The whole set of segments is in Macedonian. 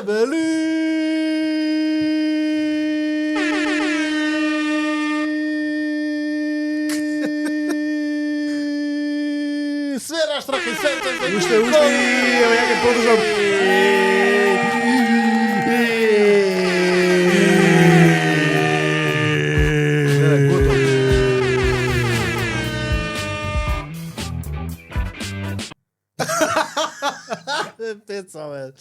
Свера штраки, света, Уште, ево ја ќе продолжам. Пеца, бе.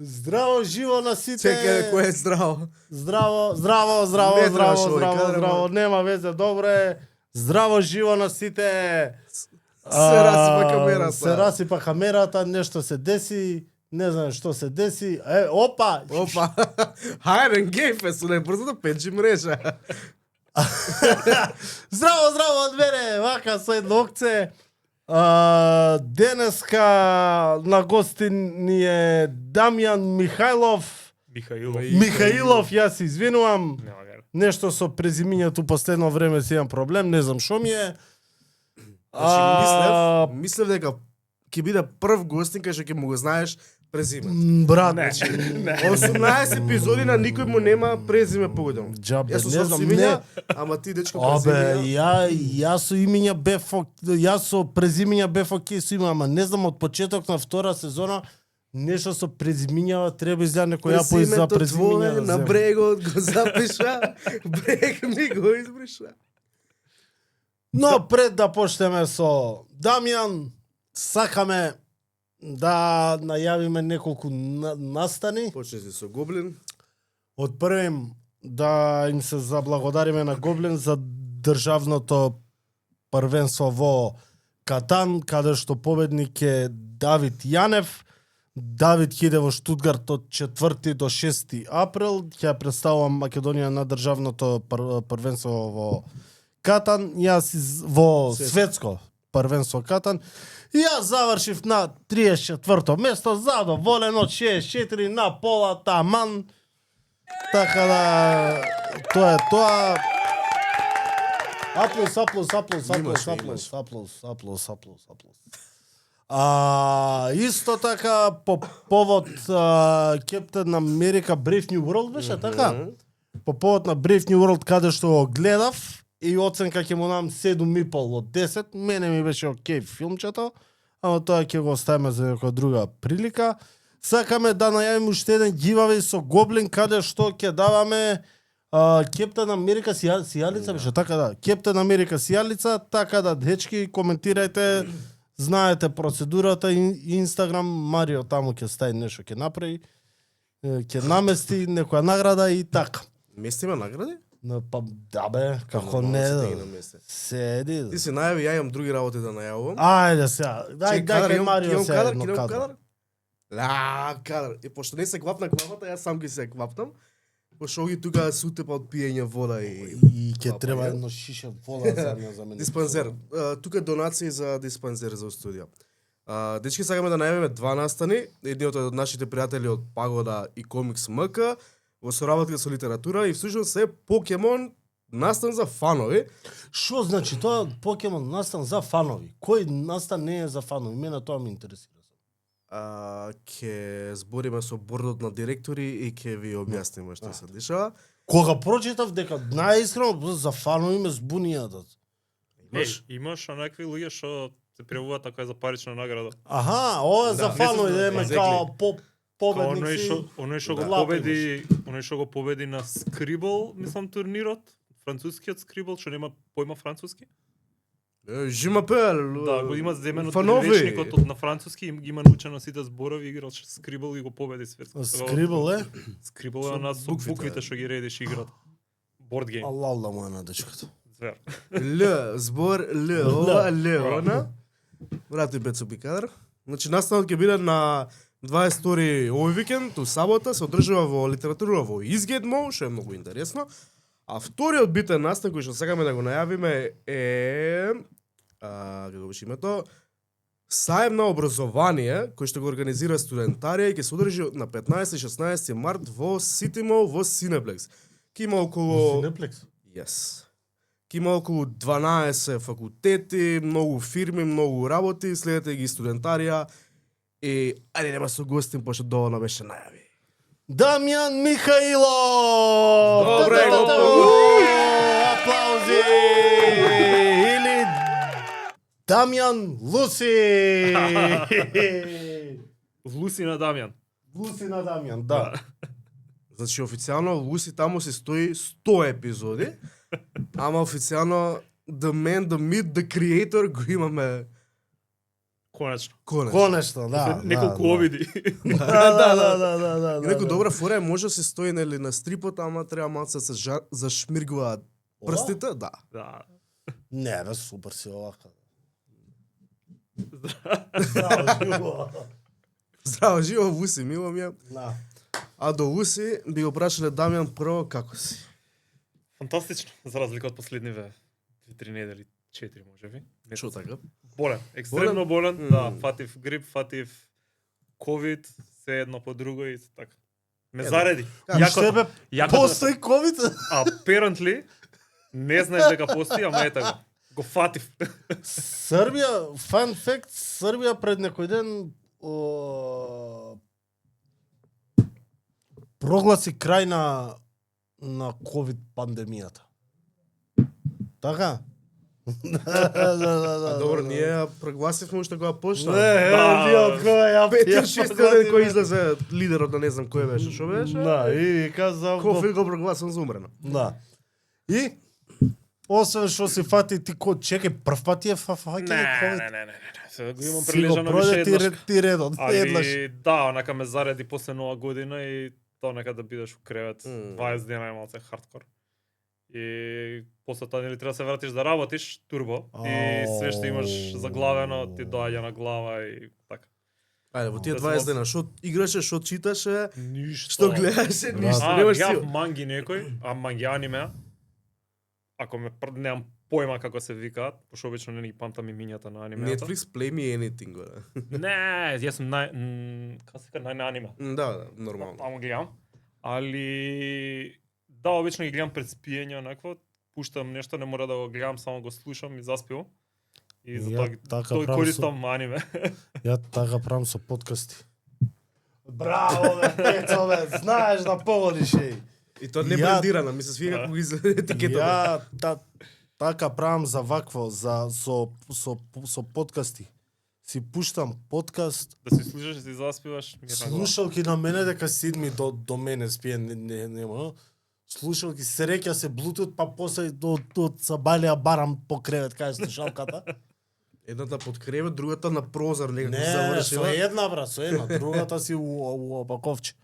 Здраво, живо на сите. Чекај, кој е здраво? Здраво, здраво, здраво, Не здраво, требаш овој здраво, кадар, здраво. Нема везе, добро е. Здраво, живо на сите. Се расипа камерата. Се расипа камерата, нешто се деси. Не знам што се деси. Опа! Опа. Хајден гейфес, не брзо да пенчи мрежа. Здраво, здраво од мене. Вака со едно окце. Денеска на гости ни е Дамјан Михајлов. Михаилов, јас се извинувам. Нешто со презимињето последно време си имам проблем, не знам што ми е. Значи, мислев дека ќе биде прв гостин кај што ќе му го знаеш презиме. Брат, 18 епизоди на никој му нема презиме погодено. Џабе, Јас не сум знам, со имиња, ама ти дечко Абе, презиме. јас со имиња бев јас со презимиња бев окей со име, ама не знам од почеток на втора сезона нешто со презимињава треба изјаде некој ја пои за презимиња. На брегот го запиша, брег ми го избриша. Но пред да почнеме со Дамјан, сакаме да најавиме неколку настани. Почнете со Гоблин. Од првим да им се заблагодариме на Гоблин за државното првенство во Катан, каде што победник е Давид Јанев. Давид ќе иде во Штутгарт од 4 до 6 април. Ќе представува Македонија на државното првенство во Катан. Јас во светско првенство Катан. И јас завршив на 34-то место, задоволен од 64 на пола таман. Така да тоа е тоа. Аплус, аплус, аплус, аплус, аплус, аплус, аплус, аплус, аплус. Исто така по повод Captain America Brave New World беше така? По повод на Brave New World каде што го гледав и оценка ќе му дам 7,5 од 10. Мене ми беше окей филмчето, ама тоа ќе го оставиме за некоја друга прилика. Сакаме да најавиме уште еден giveaway со Гоблин каде што ќе даваме Captain America сијалица беше така да. Captain America сијалица, така да дечки коментирајте, знаете процедурата, Инстаграм, Марио таму ќе стави нешто, ќе направи, ќе намести некоја награда и така. Местиме награди? Па да бе, како не. Седи. Ти си најави, ја имам други работи да најавувам. Ајде сега. Дај кај Марио сега едно кадар. Кадар. И пошто не се квапна квапата, јас сам ги се квапнам. Пошто ги тука се утепа од пиење вода и ќе треба едно шише вода за мене. Диспансер. Тука донации за диспансер за студија. Дечки, сакаме да најавиме 2 настани. Едниот од нашите пријатели од Пагода и Комикс МК во соработка со литература и всушност се Покемон настан за фанови. Што значи тоа Покемон настан за фанови? Кој настан не е за фанови? Мене тоа ме интересира. Ке збориме со бордот на директори и ке ви објасниме што се дешава. Кога прочитав дека најискрено за фанови ме збунија да. Имаш онакви луѓе што се пријавуваат така за парична награда. Аха, ова е за фанови, да ме као победници. Оној што го победи на Scribble, мислам турнирот, францускиот Scribble, што нема појма француски. Жима пел. Да, го има земен од фанови. речникот на француски, ги има научено сите зборови, играл Scribble и го победи светско. Scribble е? Scribble е на со буквите што ги редиш играта. Board game. Аллах му е на дечкото. Звер. Л, збор Л, ова Л, она. Брат и Бецо Бикадар. Значи настанот ќе биде на 22 овој викенд, у сабота, се одржува во литература во Изгедмо, што е многу интересно. А вториот битен настан кој што сакаме да го најавиме е како беше името, Саем на образование, кој што го организира студентарија и ќе се одржи на 15-16 март во City Mall во Cineplex. Ке има околу Cineplex. Yes. Ке има околу 12 факултети, многу фирми, многу работи, следете ги студентарија и ајде нема со гостин, пошто доволно беше најави. Дамјан Михаилов! Добре, Та-та-та-та! Аплаузи! Или Дамјан Луси! Луси на Дамјан. Луси на Дамјан, да. Значи официјално Луси таму се стои 100 епизоди, ама официјално The Man, The Myth, The Creator го имаме Конечно. конечно. Конечно, да. Неколку да, обиди. да. И некој добра фора е може да се стои нели на стрипот, ама треба малку да се зашмиргуваат прстите, да. Да. Не, бе, супер си овака. Здраво, живо, Луси, мило ми е. Да. А до Луси би го прашале Дамјан прво како си. Фантастично, за разлика од последниве 2-3 недели, 4 можеби. Шо така? Болен, екстремно болен, да, фатив грип, фатив ковид, се едно по друго и така. Ме зареди. Што бе, постои ковид? Apparently, не знаеш дека постои, ама ета го. Го фатив. Србија, фан факт, Србија пред некој ден прогласи крај на ковид пандемијата. Така? А добро, ние ја прогласивме уште кога почна. Вие од која ја Петиот шестиот ден кој излезе лидерот, да не знам кој беше, шо беше? Да, и каза Кофи го прогласам за умрено. Да. И освен што си фати ти чекај прв пат е фаќање ковид. Не. Се го имам Си го прилежано више проде еднаш. ти редот, еднаш. Али да, онака ме зареди после нова година и тоа нека да бидеш у кревет 20 дена е малце хардкор. И после тоа нели треба да се вратиш да работиш турбо и све што имаш заглавено ти доаѓа на глава и така. Ајде, во тие Да 20 се дена, што играше, што читаше, Ништо. што гледаше, ништо, А, немаш гледав сила. манги некој, а манги аниме. Ако немам појма како се викаат, пошто обично не ги памтам имињата на анимеата. Netflix Play Me Anything, го. Не, јас сум како се вика на аниме. Да, нормално. Таму гледам. Али да, обично ги гледам пред спиење онакво, пуштам нешто, не мора да го гледам, само го слушам и заспивам. И Ја затоа така тој правам користам аниме. Ја така правам со подкасти. Браво, бе, Пецо, бе, знаеш да погодиш, еј. И тоа не Ја- брендирано, ми се свија како ги етикетата. Ја така правам за вакво, со подкасти. Си пуштам подкаст, Да си слушаш и си заспиваш, мирна глава. слушалки на мене дека седми до мене спие, нема. Слушалки, среќа се Bluetooth, па после од Сабалија барам по кревет, кај слушалката. Едната под кревет, другата на прозор, некако Не, завршила. со една, брат, со една. Другата си у опаковче.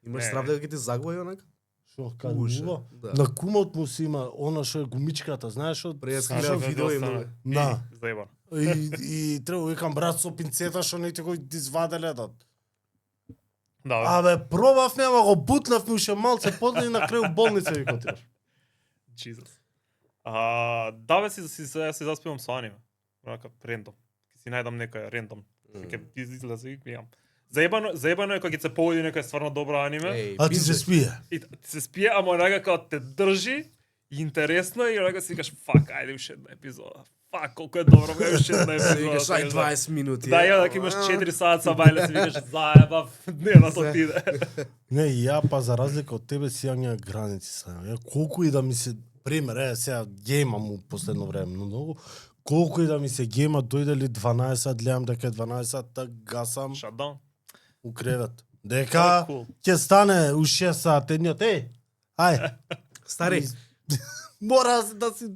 Имаш Не. страв дека ќе ти заглави онак? Шо, кај Уже, него? да. На кумот му си има она што е гумичката, знаеш од Пред Слушам гледам да видео и остана. многу. Да. Заебано. И треба викам брат со пинцета што не ти го изваделе да. Да, Абе пробав нема го бутнав ми уште малце подли и на крај болница ви котираш. Jesus. Да, бе, си заспивам со аниме. Онака, рендом. Ке си најдам некоја рендом. Ке излезе и гледам. Заебано е кога ќе се поводи некоја стварно добра аниме. Еј, А ти се спие. И ти се спие, ама онака како те држи, интересно е и онака си викаш, фак, ајде уште една епизода. Фак, колку е добро, бе, уште една епизода. Викаш, ај Знаеш, 20 минути. Да, ја дека имаш 4 саат са бајле, си викаш, заебав, дневната отиде. Не, ја па за разлика од тебе си ја граници сам. Ја колку и да ми се пример, сега геймам у последно време многу. Колку и да ми се гейма, дојде ли 12, гледам дека е 12, так гасам Shutdown. у кревет. Дека Cool. ќе стане у 6 сат едниот, ај. Стари, Мора да си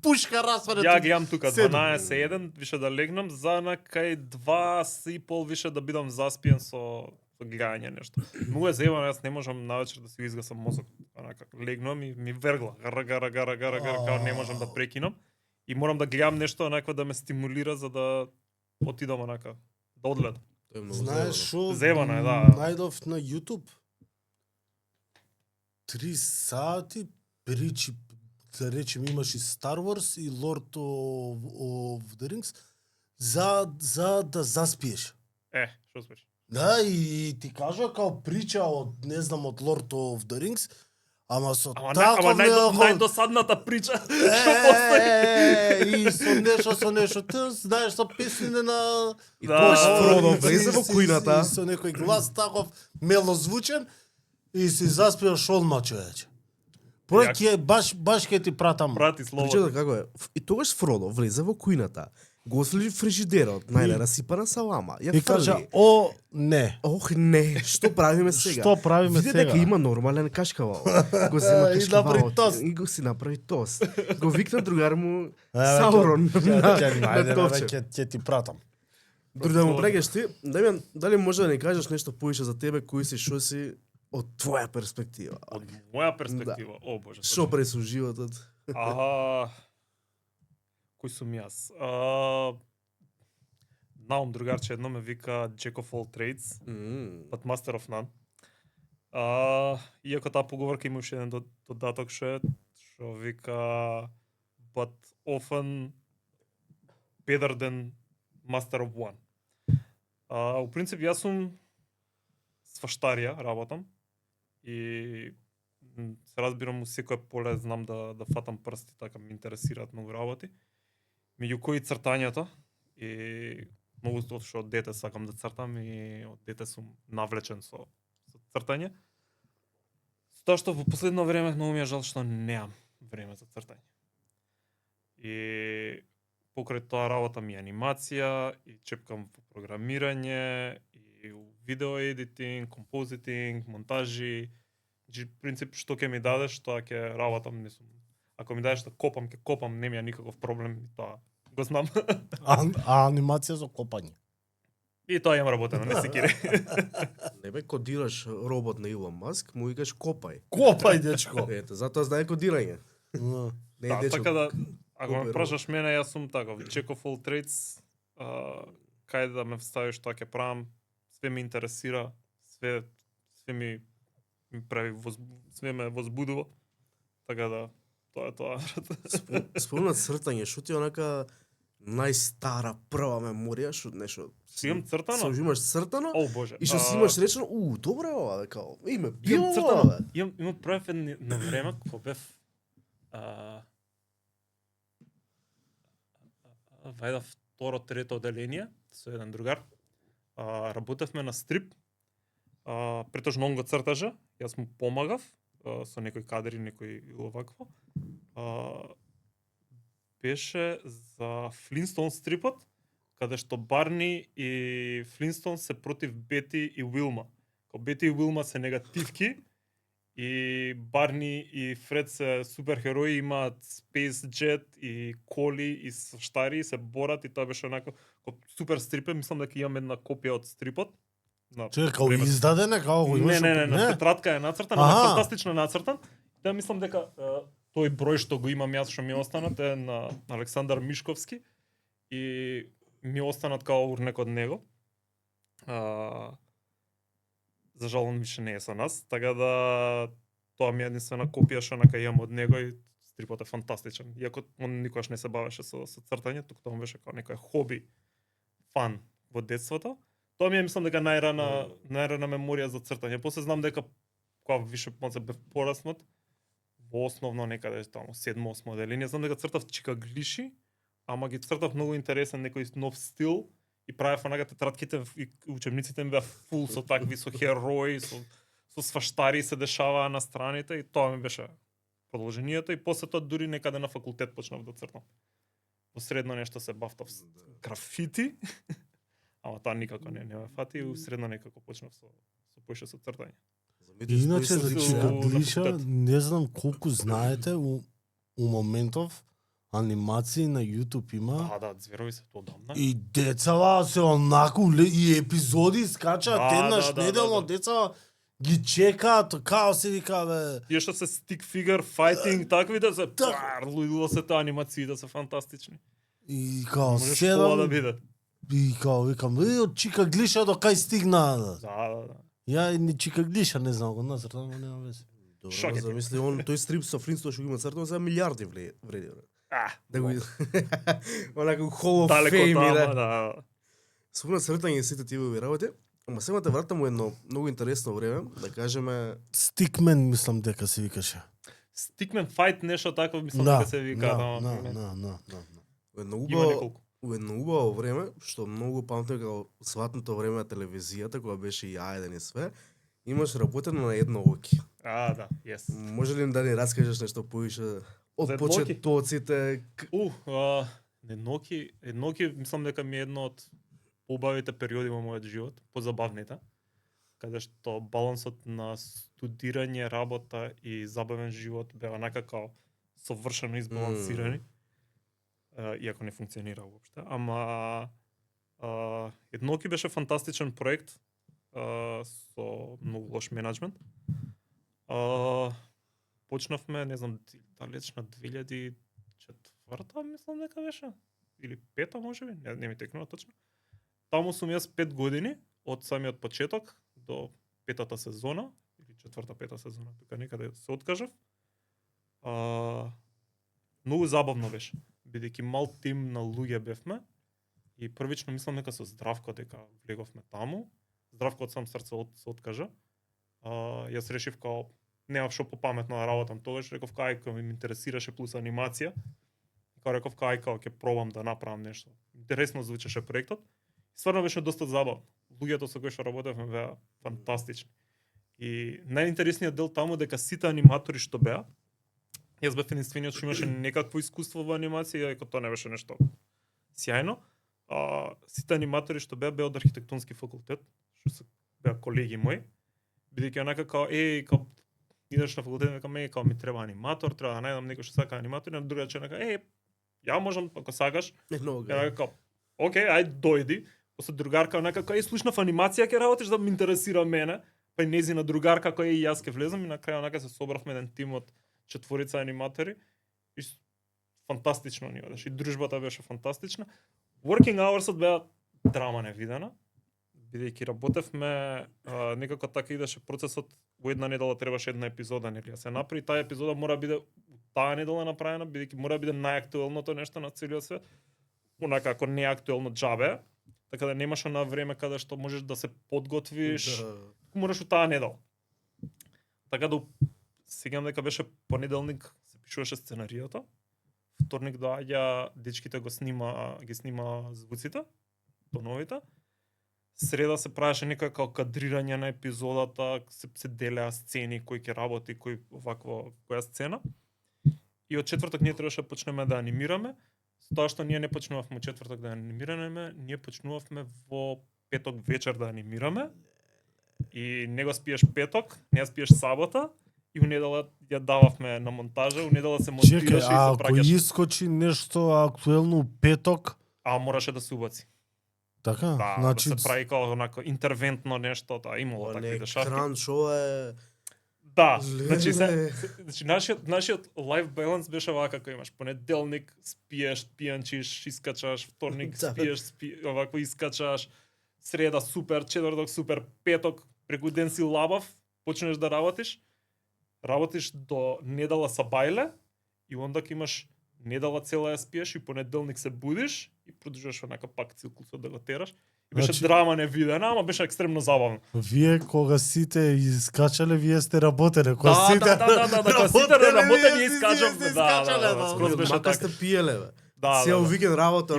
пушка расваре. Ја гледам тука Седум. 12:01 више да легнам, за на кај 2:30 више да бидам заспиен со гледање нешто. Многу е заебано, јас не можам навечер да си изгасам мозок. Онака легнам и ми вергла, гара, као не можам да прекинам. И морам да гледам нешто онакво да ме стимулира за да отидам онака, да одгледам. Тоа е многу Знаеш заебано. што? Зебано е, да. Најдов на YouTube 3 сати причи, да речем, имаш и Star Wars и Lord of the Rings за да заспиеш. Што спеш? Да, и ти кажа као прича од, не знам, од Lord of the Rings, ама со Ама таков најдосадната прича што постои. И со нешто, ти знаеш, со песнине на... И Да. тоа Фродо И влезе во кујната. Со некој глас таков мелозвучен, и си заспиваш одма, човече. Проект е баш ке ти пратам. Прати слово. Причата како е? И тогаш Фродо влезе во кујната. Го отвори фрижидерот, најде расипана салама. Ја И кажа, фрли. о, не. Ох не, што правиме сега? Што правиме Виде сега? дека има нормален кашкавал. Го зема И направи кашкавалот тост. и го си направи тост. Го викна другар му Еве, Саурон Ќе на најде, топче. ќе ти пратам. Дори да му прегеш ти, дали може да ни кажеш нешто повише за тебе, кој си, шо си од твоја перспектива? Од моја перспектива, о боже. Шо пресу животот? Кој сум јас? Наум другарче едно ме вика Jack of all trades, but master of none. Иако таа поговорка имаше еден додаток што вика but often better than master of one. У принцип јас сум сваштарија, работам и се разбирам у секое поле, знам да фатам прсти, така ме интересираат многу работи. Меѓу кои цртањето и многу што од дете сакам да цртам и од дете сум навлечен со цртање. Тоа што во последно време многу ми е жал што немам време за цртање. И покрај тоа работа ми анимација и чепкам во програмирање и у видео едитинг, композитинг, монтажи. Значи принцип што ќе ми дадеш, тоа ќе работам, не сум. Ако ми дадеш да копам, ќе копам, не ми е никаков проблем и тоа го знам. А анимација за копање. И тоа имам работено, не се кири. Не бе, кодираш робот на Илон Маск, му викаш копај. Копај, дечко. Ете, затоа знае кодирање. Да. Не Да, е дечко. така да, ако ме копај прашаш мене, јас сум таков, Jack of all trades, кај да ме вставиш тоа ќе правам, све ме интересира, све ми прави, све ме возбудува. Така да, тоа е тоа. Спомнат цртање, шо ти е онака најстара прва меморија, шо нешто Си имам цртано? Со имаш цртано? О боже. И што си имаш речено, добро е ова, дека име Имам било цртано. ова. Имам правев на време кога бев вајда второ, трето одделение со еден другар. Работевме на стрип. Претежно он го цртаже, јас му помагав со некои кадри, некои овакво. Беше за Флинстон стрипот, каде што Барни и Флинстон се против Бети и Уилма. Као Бети и Уилма се негативки и Барни и Фред се суперхерои, имаат Space Jet и коли и сваштари, се борат и тоа беше онако супер стрипе, мислам дека имам една копија од стрипот. Чекај, као издадена, као го имаш? Не, тетрадка е нацртана, фантастично нацртан. Тоа мислам дека тој број што го имам јас, што ми останат е на Александар Мишковски и ми останат као урнек од него. За жал он више не е со нас, така да тоа ми е единствена копија што нака имам од него и стрипот е фантастичен. Иако он никогаш не се бавеше со цртање, туку тоа беше као некој хоби, фан во детството. Тоа ми е мислам дека најрана меморија за цртање. После знам дека кога више може бев пораснат, во основно некаде таму 7-8 одделение, знам дека цртав чикаглиши, ама ги цртав многу интересен некој нов стил и правев онака тетратките и учебниците ми беа фул со такви со херои, со сваштари се дешаваа на страните и тоа ми беше продолжението и после тоа дури некаде на факултет почнав да цртам. Во средно нешто се бавтав с графити. Ама тоа никако не ме фати и средно некако почнав со поише со цртање. Иначе за Со- чикаглиша, на факултет. не знам колку знаете, у моментов анимации на YouTube има. Да, зверови се тоа одамна. И децава се онаку и епизоди скачаат Да, еднаш да, неделно, да. децава ги чекаат, као се вика бе. Тие што се stick figure fighting такви да се Так. луѓето се таа анимациите се фантастични. И као Може школа да 7 биде. и као викам, од чикаглиша до кај стигна. Да. Ја и ни чикаглиша не знам го нацртам, но нема веќе. Шок е. Замисли, он тој стрип со Флинстон што го има цртано за милиарди вреди. Да го онака Hall of далеко Fame, тама, да. да. Спомнат цртање и сите тие ови работи. Ама сега те вратам у едно многу интересно време, да кажеме, Стикмен мислам дека се викаше. Stickman fight нешто такво мислам дека се вика, на. у едно Има убаво, неколку. у едно убаво време, што многу памтам како сватното време на телевизијата, кога беше и Ајден и све, Имаш работено на едно оки. Да, yes. Може ли да ни раскажеш нешто повише од За едноки? почетоците? Едноки мислам дека ми е едно од побавите периоди во мојот живот, позабавните, каде што балансот на студирање, работа и забавен живот беа некако совршено избалансирани, иако не функционира уопште. Ама Едноки беше фантастичен проект со многу лош менеджмент. Почнавме, не знам, далечна 2004 мислам дека беше, или 5 можеби, не ми текнува точно. Таму сум јас 5 години, од самиот почеток до 5-та сезона, или 4-та-5-та сезона, тука некаде се откажав. Многу забавно беше, бидејќи мал тим на луѓе бевме, и првично мислам дека со Здравко дека влеговме таму. Здравко од сам срце се откажа. Јас решив као немав што попаметно да работам тогаш, реков кај ми интересираше плюс анимација. Као реков кај ќе пробам да направам нешто. Интересно звучеше проектот. Стварно беше доста забавно. Луѓето со кои што работевме беа фантастични. И најинтересниот дел таму дека сите аниматори што беа, јас бев единствениот што имаше некакво искуство во анимација, иако тоа не беше нешто сјајно. Сите аниматори што беа од архитектонски факултет, што се беа колеги мои, бидејќи онака као идеш на факултет, дека ми треба аниматор, треба да најдам некој што сака аниматор, на другиот че ја можам ако сакаш. Као окей, ајде дојди. После другарка онака кај слушнав анимација ќе работиш да ме интересира мене, па и незина другарка која и јас ќе влезам и на крај онака се собравме еден тим од 4 аниматори и фантастично ни одеше. И дружбата беше фантастична. Working hours-от беа драма невидена, бидејќи работевме некако така идеше процесот, во една недела требаше една епизода нели да се направи, таа епизода мора да биде таа недела направена, бидејќи мора да биде најактуелното нешто на целиот свет. Онака ако не е актуелно џабе, така да немаше на време каде што можеш да се подготвиш, мораш у таа недела. Така да сеќавам дека беше понеделник се пишуваше сценариото, вторник доаѓа дечките ги снима звуците, тоновите. Среда се правеше некако кадрирање на епизодата, се делеа сцени кој ќе работи, која сцена. И од четврток ние требаше да почнеме да анимираме. Со тоа што ние не почнувавме четврток да анимираме, ние почнувавме во петок вечер да анимираме. И не го спиеш петок, не ја спиеш сабота. И у недела ја дававме на монтажа, у недела се монтираше и се праќаше. Ако искочи нешто актуелно петок, мораше да се убаци. Така? Да, значи да се прави како онако интервентно нешто, имало такви дешавки. Кранч, е... Да, значи нашиот life balance беше вака како имаш понеделник спиеш, пијанчиш, искачаш, вторник спиеш, овако искачаш, среда супер, четврток супер, петок преку ден си лабав, почнеш да работиш до недела са бајле и онда ќе имаш недела цела ја спиеш и понеделник се будиш и продолжуваш онака пак цикусот да го тераш. И беше драма невидена, ама беше екстремно забавно. Вие кога сите искачале, вие сте работеле. Кога сите работеле, ние искачавме. Скроз беше така. Сте пиеле, бе. Цел викенд работа,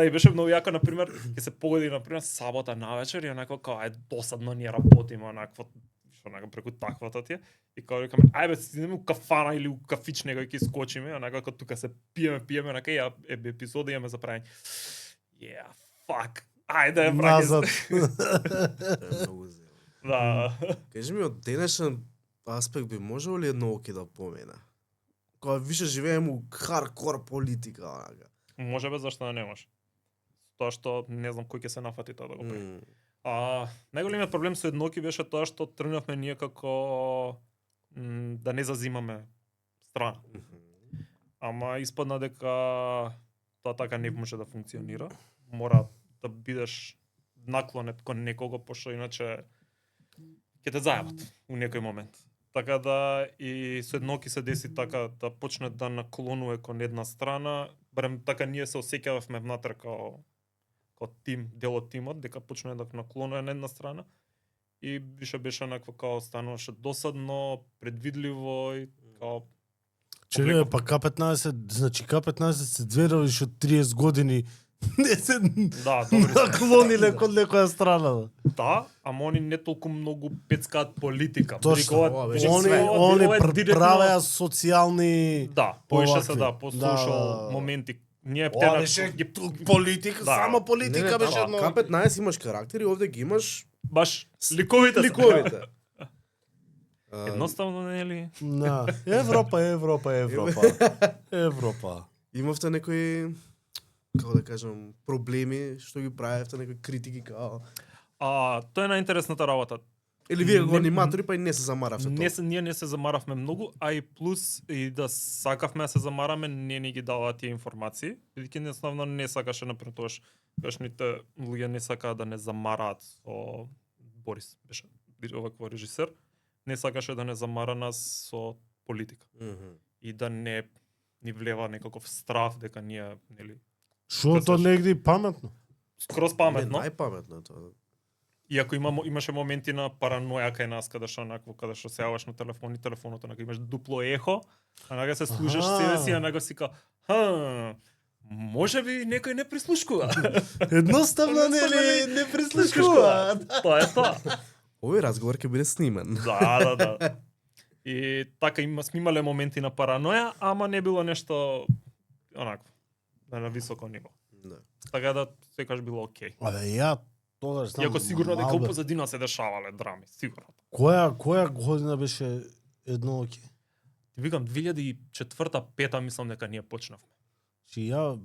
и беше многу јако, например, ќе се погоди, например, сабота навечер и онако као досадно ние работиме онакво преку таквата ти и као викаме ајде идеме у кафана или у кафич некој ќе искочиме, онака како тука се пиеме, онака епизода имаме за праќање. Fuck. Ајде назад. Да. Кажи ми, од денешен аспект би можел ли Еднооки да помена? Кога више живееме у хардкор политика, онака. Може бе, зашто да не може. Тоа што не знам кој ќе се нафати тоа да го прави. Најголемиот проблем со Еднооки беше тоа што тргнавме ние како да не зазимаме страна. Ама испадна дека тоа така не може да функционира. Мора да бидеш наклонет кон некого, пошто иначе ќе те зајават у некој момент. Така да и со Еднооки се деси така да почне да наклонува кон една страна, барем така ние се осеќававме внатре као тим, дел од тимот, дека почне да наклонува на една страна и беше онакво као стануваше досадно, предвидливо и као Чекај, па К15, значи К15 се дведали што 30 години Не се Да, добри се. наклониле кон некоја страна. Да, ама они не толку многу пецкаат политика. Точно. Ова- Ова беше беше Они ова- они ова е директно- правеа социјални Да, поише се овакви. да, по social Да. моменти. Ние Ова птена беше ги политика, Да. само политика беше едно. К15 имаш карактери, овде ги имаш баш ликовите. се. ликовите. Едноставно не е ли? Да. Европа. Европа. Имавте некои, како да кажам, проблеми, што ги правевте, некои критики као... Тоа е најинтересната работа. Или вие го Не- аниматори, па и не се замаравте Ние не се замаравме многу, а и плюс и да сакавме да се замараме, не ни ги дава тие информации, бидејќи едноставно не сакаше например тоаш кашните луѓе не сакаа да не замараат со Борис беше овакво режисер, не сакаше да не замара нас со политика и да не ни влева некаков страв дека ние нели Што то негде паметно. скроз Паметно. паметно. Најпаметно е тоа. Иако имаше моменти на параноја кај нас каде што се јаваш на телефонот онака имаш дупло ехо, онака се слушаш Аха. себе си, онака си ка, може би некој не прислушкува. Едноставно нели не прислушкува. Тоа е тоа. Овој разговор ќе биде снимен. Да. И така сме имале моменти на параноја, ама не било нешто онако на високо ниво. Да. Така да секогаш било окей. Абе ја тогаш знам. Иако сигурно дека малбе. у позадина се дешавале драми, сигурно. Која година беше едно оке? Ти викам 2004-5 мислам дека ние почнавме. Че ја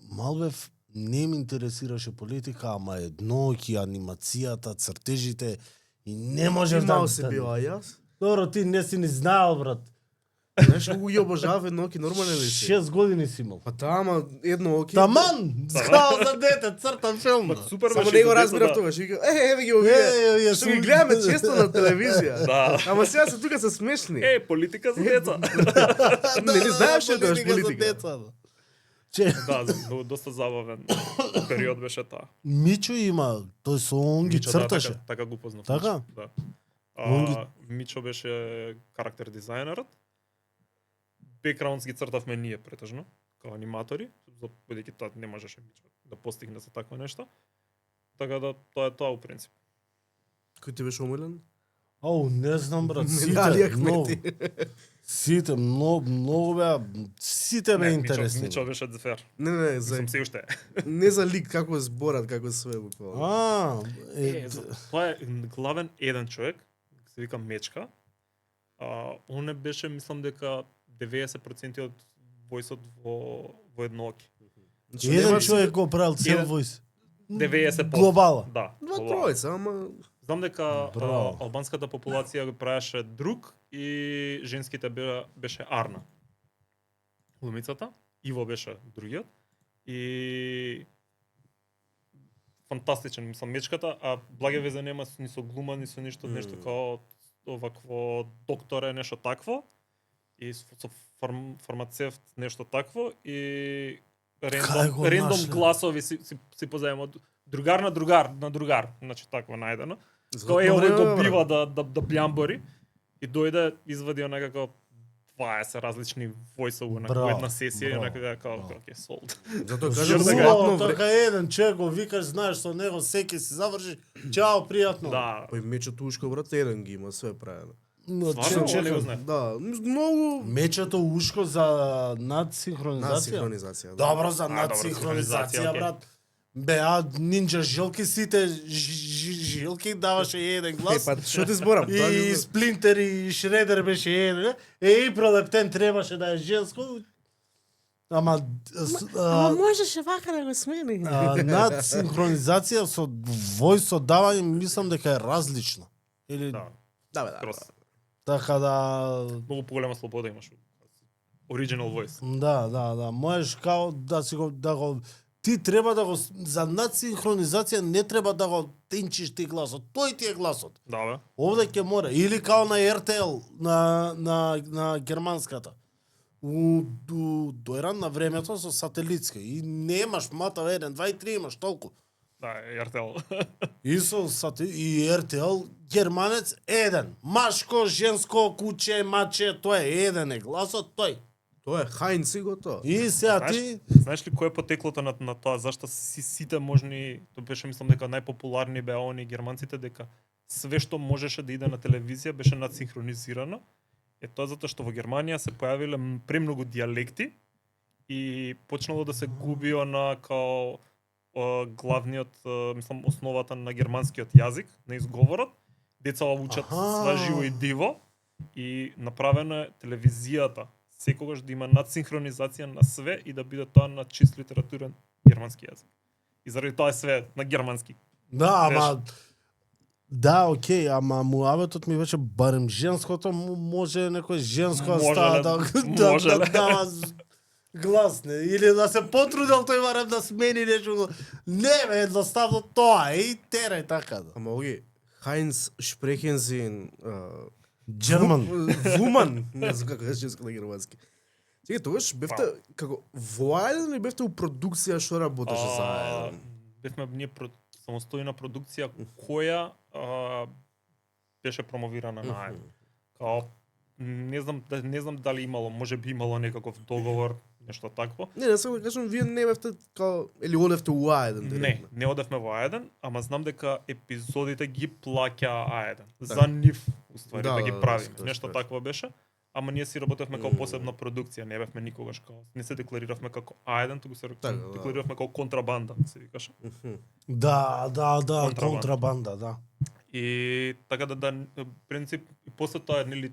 малбев не ме интересираше политика, ама едноки, анимацијата, цртежите и не можеш Мал да... се била јас. Добро, ти не си ни знаел, брат. Знаеш, го ја обожав едноки, нормален ли си? 6 години си имал. Па таа, ама едно оки. Таман! Скал за дете, цртан филм. Ма супер Само беше. не го за разбирав дето, тогаш. Вика, еве ги овие. Што ги гледаме често на телевизија. Да. Ама сега се тука се смешни. Политика за деца. Не ли знаеш што е политика? Че, Да, доста забавен период беше таа. Мичо има, тој со он ги Мичо, да, црташе. така го познав. Така? Мичо, Да. Он ги- Мичо беше карактер дизајнерот. Бекграундс ги цртавме ние претежно, као аниматори, бидејќи тоа не можеше Мичо да постигне за такво нешто. Така да тоа е тоа у принцип. Кој ти беше омилен? Ау, не знам, брат, Али сите, многу, Ахмети. сите, многу беа, сите ме Не, интересни. Мичо беше дзефер. Не, за Мислам се уште е. не за лик како зборат, како све буквално. Тоа е главен еден човек, се вика Мечка. Он не беше, мислам дека 90% од војсот во едноки. Значи, Еден немаш- човек го правил цел Еден- војс. 90%. Глобала. Да. Два глобално. тројца, ама Знам дека Браво. албанската популација го правеше друг и женските беше Арна. Глумицата, Иво беше другиот и фантастичен, мислам, Мечката, а благе везе нема ни со глума, ни со ништо, нешто као овакво докторе, нешто такво и со фармацевт, нешто такво и Кај го рендом нашле? гласови си позајмо другар на другар, значи такво најдено. Згодно Кој време, го брат. бива да блямбори и дојде извади некако 20 различни војсови на Браво, една сесија и браво, некако како браво. ќе солд. Затоа Згодно кажам време. згодно Тоа време. така еден човек го викаш, знаеш со него секи си заврши. Чао, пријатно. Да. Па и мечето ушко, брат, еден ги има, све правено. Но Стварно, чекам. не го знае. Да, многу Мечето ушко за надсинхронизација. синхронизација. Добро за добро, надсинхронизација, синхронизација, окей. брат. Беа нинџа жилки, сите жилки даваше еден Е, глас. па што ти зборам? Тоа И ги- Сплинтер и Шредер беше еден. И Пролептен требаше да е женско. Ама можеше вака да го смени. надсинхронизација со војс одавање мислам дека е различно. Или Да. Да, бе, да. Скроз. така да Многу поголема слобода имаш. Original voice. да, можеш као да си го ти треба да го за надсинхронизација не треба да го тенчиш ти гласот. Тој ти е гласот. Да, бе. Овде ќе мора или као на RTL на германската. Дојран на времето со сателитска и немаш мата 1, 2 и 3 имаш толку. Да, RTL. И со и RTL германец еден. Машко, женско, куче, маче, тоа е еден е гласот тој. Тоа е Хайнц и готово. И сега Знаеш- ти Знаеш ли кој е потеклото на тоа? Зашто сите можни, тоа беше мислам дека најпопуларни беа они германците, дека све што можеше да иде на телевизија беше надсинхронизирано. Е тоа затоа што во Германија се појавиле премногу дијалекти и почнало да се губи она као главниот, мислам, основата на германскиот јазик, на изговорот. Деца учат Аха. сваживо и диво и направено е телевизијата секогаш да има надсинхронизација на све и да биде тоа на чист литературен германски јазик. И заради тоа е све на германски. да, ама да, окей, ама муабетот ми беше барем женското може некој женско Може става ле, да може ле. дава глас, не? Или да се потрудил тој барем да смени нешто. Не, бе, едноставно тоа е и терај така да. Ама оги Хайнц Шпрехензин Герман. Вуман, не знам како е женско на германски. Сега тогаш бевте како воајден или бевте у продукција што работеше заедно? Бевме ние самостојна продукција која беше промовирана на АЕД. Као не знам дали имало, може би имало некаков договор, нешто такво. Не сакам да кажам, вие не бевте као или одевте у Аеден Не, директно. не одевме во Аеден, ама знам дека епизодите ги плаќа Аеден. Да. За нив, уствари, Да, да ги да, правиме. да, Нешто да. такво беше. Ама ние си работевме како посебна продукција, не бевме никогаш како не се деклариравме како Аеден, туку се Така, да. деклариравме како контрабанда, се викаше. Да, Контрабанда. контрабанда, да. И така да принцип и после тоа нели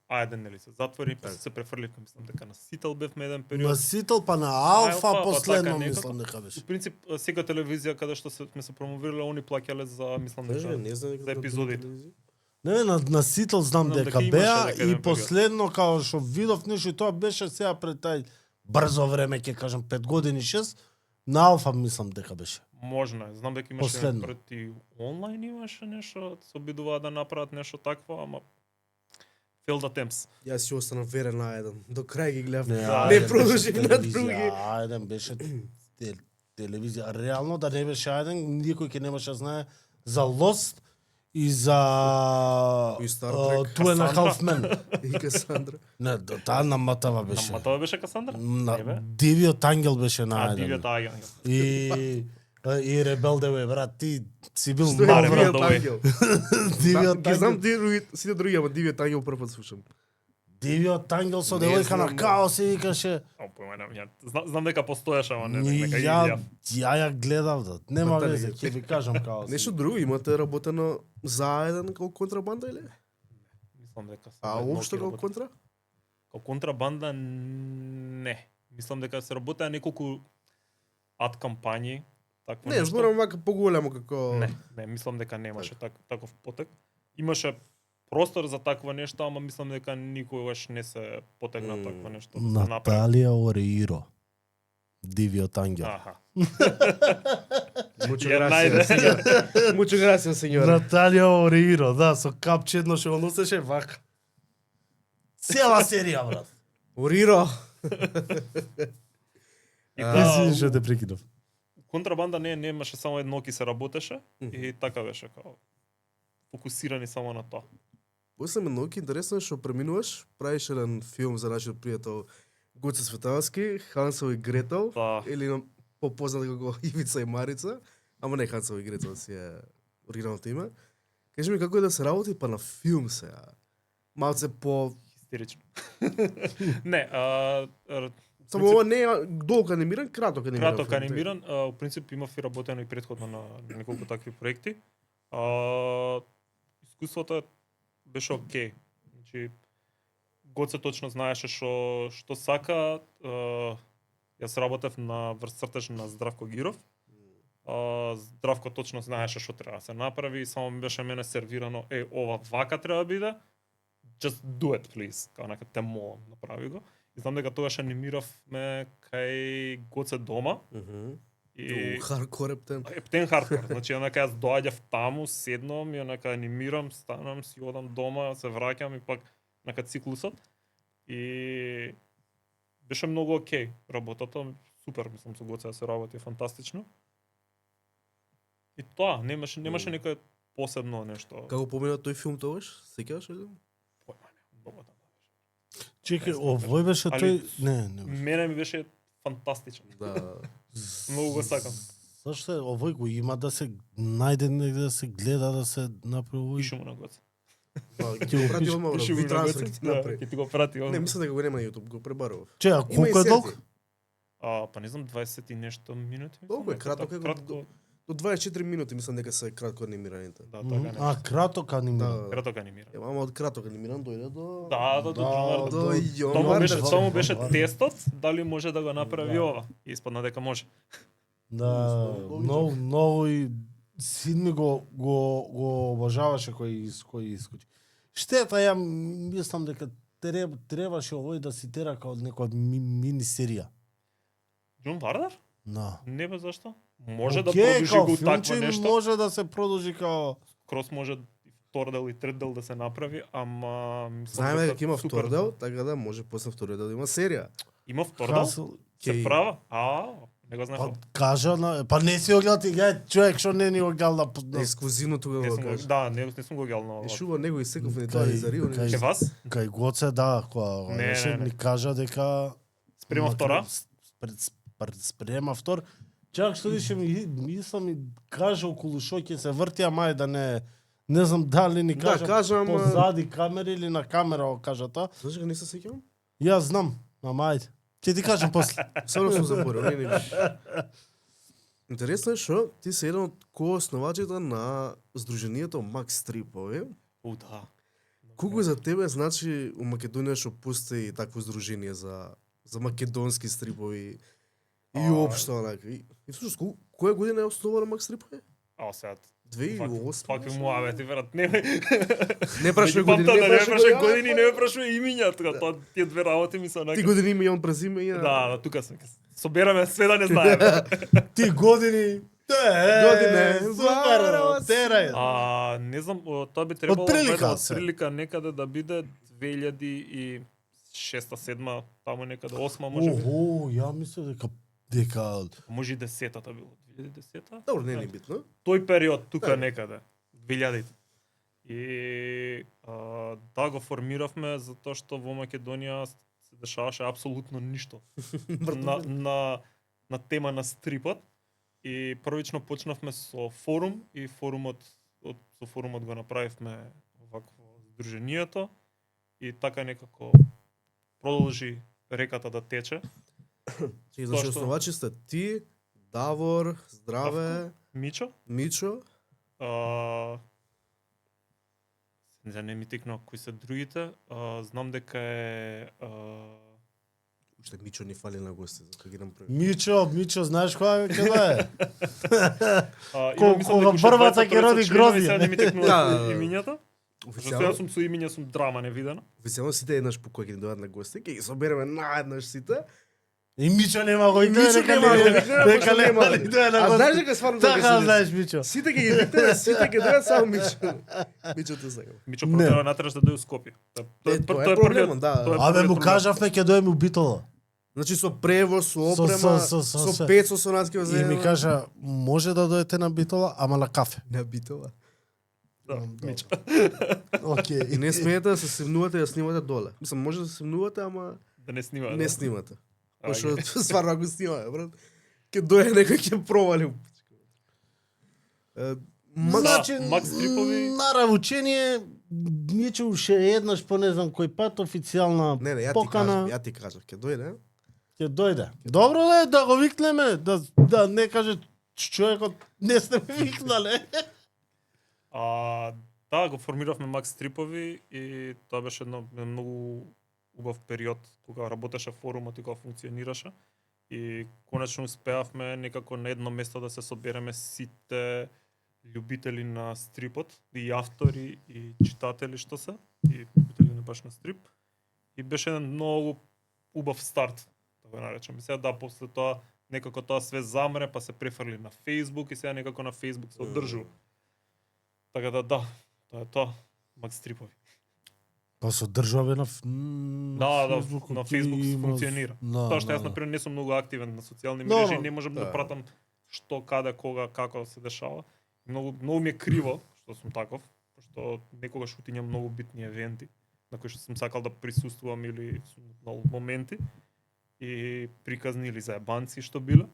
Аеден нели се затвори, и после Така. се префрлив, мислам дека на Сител бевме еден период. На Сител па на Алфа Алфа, па последно така некако. мислам дека беше. Во принцип сега телевизија каде што сме се промовирале, они плаќале за мислам дека Не знам за епизодите. Не, на Сител знам Знам дека дека беа имаше дека и еден период. последно као што видов нешто и тоа беше сега пред тај брзо време, ќе кажам 5 години 6, на Алфа мислам дека беше. Можно е. Знам дека имаше Последно. прети онлайн имаше нешто, се обидуваа да направат нешто такво, ама failed attempts. Јас си останав верен на Аеден. До крај ги гледав. Не, Не Ајден продолжив беше на телевизија, други. Ајден беше телевизија. Реално да не беше Ајден, никој ќе немаше да знае за Lost и за И Star Trek. Two and a Касандра. Half Men. И Касандра. Не, таа на Матава беше. Ама тоа беше Касандра? Не бе? На Дивиот ангел беше на А, Ајден. Дивиот агент. И Ребел Деве, брат, ти си бил Што е мал, Маре, брат. Дивиот брат, ангел? Дивиот Ги знам ангел. сите други, ама Дивиот ангел прв пат слушам. Дивиот ангел со Не девојка на знам, каос и викаше. О, појма немам, ја знам дека постоеше, ама не Ни нека ја идеја. ја гледав да. Нема Натали, везе, ќе ви кажам каос. Нешто друго имате работено за Аеден како контрабанда или? Мислам дека се А едно уопшто ќе како работи. контра? Како контрабанда не. Мислам дека се работеа неколку ад кампањи, такво Не, нешто. зборам вака поголемо како Не, мислам дека немаше таков потек. Имаше простор за такво нешто, ама мислам дека никогаш не се потегна такво нешто да се направи. Наталија Ореиро. Дивиот ангел. Аха. Мучо Ја грасија, најде. сенјор. Мучо грасија, сенјор. Наталија Ореиро, да, со капче едно што го носеше вака. Цела серија, брат. Ориро. И Извини што те прекинав. контрабанда немаше само едноки се работеше и така беше као фокусирани само на тоа. После ме многу интересно е што преминуваш, правиш еден филм за нашиот пријател Гоце Световски, Хансел и Гретел, Да. или на попознат како Ивица и Марица, ама не Хансел и Гретел си е оригиналното име. Кажи ми како е да се работи па на филм сега? Малце по... Истерично. Не, Само ова не е долг анимиран, краток анимиран. краток филм, анимиран, у принцип имав и работено и претходно на неколку такви проекти. Искуството беше окей. Значи Гоце точно знаеше што сака. Јас работев на врз цртеж на Здравко Гиров. Здравко точно знаеше што треба да се направи и само ми беше мене сервирано, ова вака треба да биде. Just do it, please. Као нека те молам, направи го. И знам дека тогаш анимиравме кај Гоце дома. И Хардкор ептен. Ептен хардкор. Значи, онака јас доаѓав таму, седнам и онака анимирам, станам, си одам дома, се враќам и пак онака циклусот. И беше многу окей работата, супер, мислам, со Гоце да се работи фантастично. И тоа, немаше некој посебно нешто. Како помина тој филм тогаш? Сеќаваш ли? Појма не, многу да. Чекај, Не знам овој беше Али тој... Не, не беше. Мене ми беше фантастичен. Да. Многу го сакам. Зашто е, овој го има да се најде негде да се гледа, да се направи. Пишу му на гоце. Па, Ќе ќе го го прати пише- одма, бро. Пишу му Ви на трансфер гоце. ќе ти Да, направи. ќе ти го прати. Не, мислам дека го нема на YouTube, го пребарував. Че, а Има и колку е долг? серија. Па не знам 20 и нешто минути. мислам, Толку е нешто краток, така, е, кратко. До 24 минути мислам дека се кратко анимираните. Да, така нешто. А, краток анимиран. Да. Краток анимиран. Ема од краток анимиран дојде до... Да, до Джонар. до Тоа беше, Јомар. само беше тестот, дали може да го направи Да. ова. И испадна дека може. Да, Логично. многу и син ми го обожаваше кој искочи. Штета, ја мислам дека требаше овој да си тера као некоја мини серија. Джон Вардар? Да. Не бе зашто. Може да Океј, продолжи као го филмче такво нешто. може да се продолжи као... Крос може и втор дел и трет дел да се направи, ама мислам Знаеме дека има супер втор дел, така да може после вториот дел да има серија. Има втор дел? Хасел... Се Ќе- права? Не го Па, знаев. кажа на... Па не си го гледа ти, гледа човек што не ни го гледа на... Ексклузивно тука Не го сум го, кажа. да, не сум го гледал на ова. Е шува него и секој ни Кај- тоа за Рио. кај- Ке вас? Кај Гоце, да, која Не, беше, не, не. ми кажа дека... Спрема втора? Спрема втор. Чак што више мислам и кажа околу шо ќе се врти, ама е да не знам дали ни Да, кажа кажам, позади камера или на камера го кажа тоа. Знаеш дека не се сеќавам? Јас знам, ама ајде. Ќе ти кажам после. Само сум заборил, не више. Интересно е што ти си еден од коосновачите на Сдруженијето Макс Стрипови. Да. Колку за тебе значи у Македонија што постои такво здружение за македонски стрипови и општо онака. И всушност која година е основана Макс Стрипови? Сега 2008. Пак му аве, брат, не. Не прашувај години, не не прашувај прашувај години, не ме прашувај имиња, така тоа тие две работи ми се онака. Ти години име, он презиме и Да, тука сме. Собераме све да не знаеме. Ти години. Године, Супер, барос. терај. Не знам, тоа би требало Отприлика се. отприлика некаде да биде 2006-2007, таму некаде 8 може би. Охо, ја мислев дека Може и 10-та било. 2010-та? Добро, не е битно. Тој период тука Да. некаде. 2000-те. И да го формиравме затоа што во Македонија се дешаваше апсолутно ништо на тема на стрипот. И првично почнавме со форум и со форумот го направивме вакво здруженијето и така некако продолжи реката да тече. Значи што? основачи сте ти, Давор, Здраве, Мичо, Мичо. за не ми текна кои се другите, знам дека е Уште Мичо ни фали на гости, затоа ги направи. Мичо, знаеш која ќе да е? мислам кога дека уште првата 20 ќе роди членови, грози. Сега не ми текнува Да. имињата. Зашто ја Официјално, сум со имиња, сум драма невидена. официјално сите еднаш по кој ги дојдат на гости, ќе ги собереме наеднаш сите. И Мичо нема го иде, Мичо дека нема да не викнеме, дека пошто нема нема. да иде на А гости. знаеш дека стварно така Така се знаеш деси? Мичо. Сите ќе ги викнеме, сите ќе дојдат само Мичо. Мичо те сакам. Мичо Не. протера натраш да дојде у Скопје. Тоа е проблемот, да. тоа е Абе му првиот кажавме ќе дојме у Битола. Значи со превоз, со Со- опрема, со- со со- пецо, со натки И ми кажа, може да дојдете на Битола, ама на кафе. на Битола. Да, Добро. Мичо. Океј. И не смеете да се снимувате и да снимате доле. Мислам, може да се снимувате, ама Да не снима. не да. снимате. А, Пошто стварно ако снимаме, брат, ќе дојде некој ќе провали. Значи, Макс Стрипови. на равучение, Мичо уште еднаш по не знам кој пат официјална Не, ја ти покана кажам, ќе дојде. ќе дојде. Добро да го викнеме, да не каже човекот не сте ме викнале. Да, го формиравме Макс Стрипови и тоа беше едно многу убав период кога работеше форумот и кога функционираше. И конечно успеавме некако на едно место да се собереме сите љубители на стрипот, и автори, и читатели што се, и љубители на баш на стрип. И беше еден многу убав старт, да го наречам. И сега да, после тоа некако тоа све замре, па се префрли на Facebook и сега некако на Facebook се одржува. Така да, тоа е тоа. Макс Стрипови. Па со државе на Да, Facebook, на ти Facebook има- функционира. Да, Тоа што јас да. например не сум многу активен на социјални Да, мрежи, да. не можам да Да. пратам што, каде, кога, како се дешава. Многу ми е криво што сум таков, пошто некогаш утињам многу битни евенти. на кои што сум сакал да присуствувам или сум имал моменти и приказни или заебанци што биле.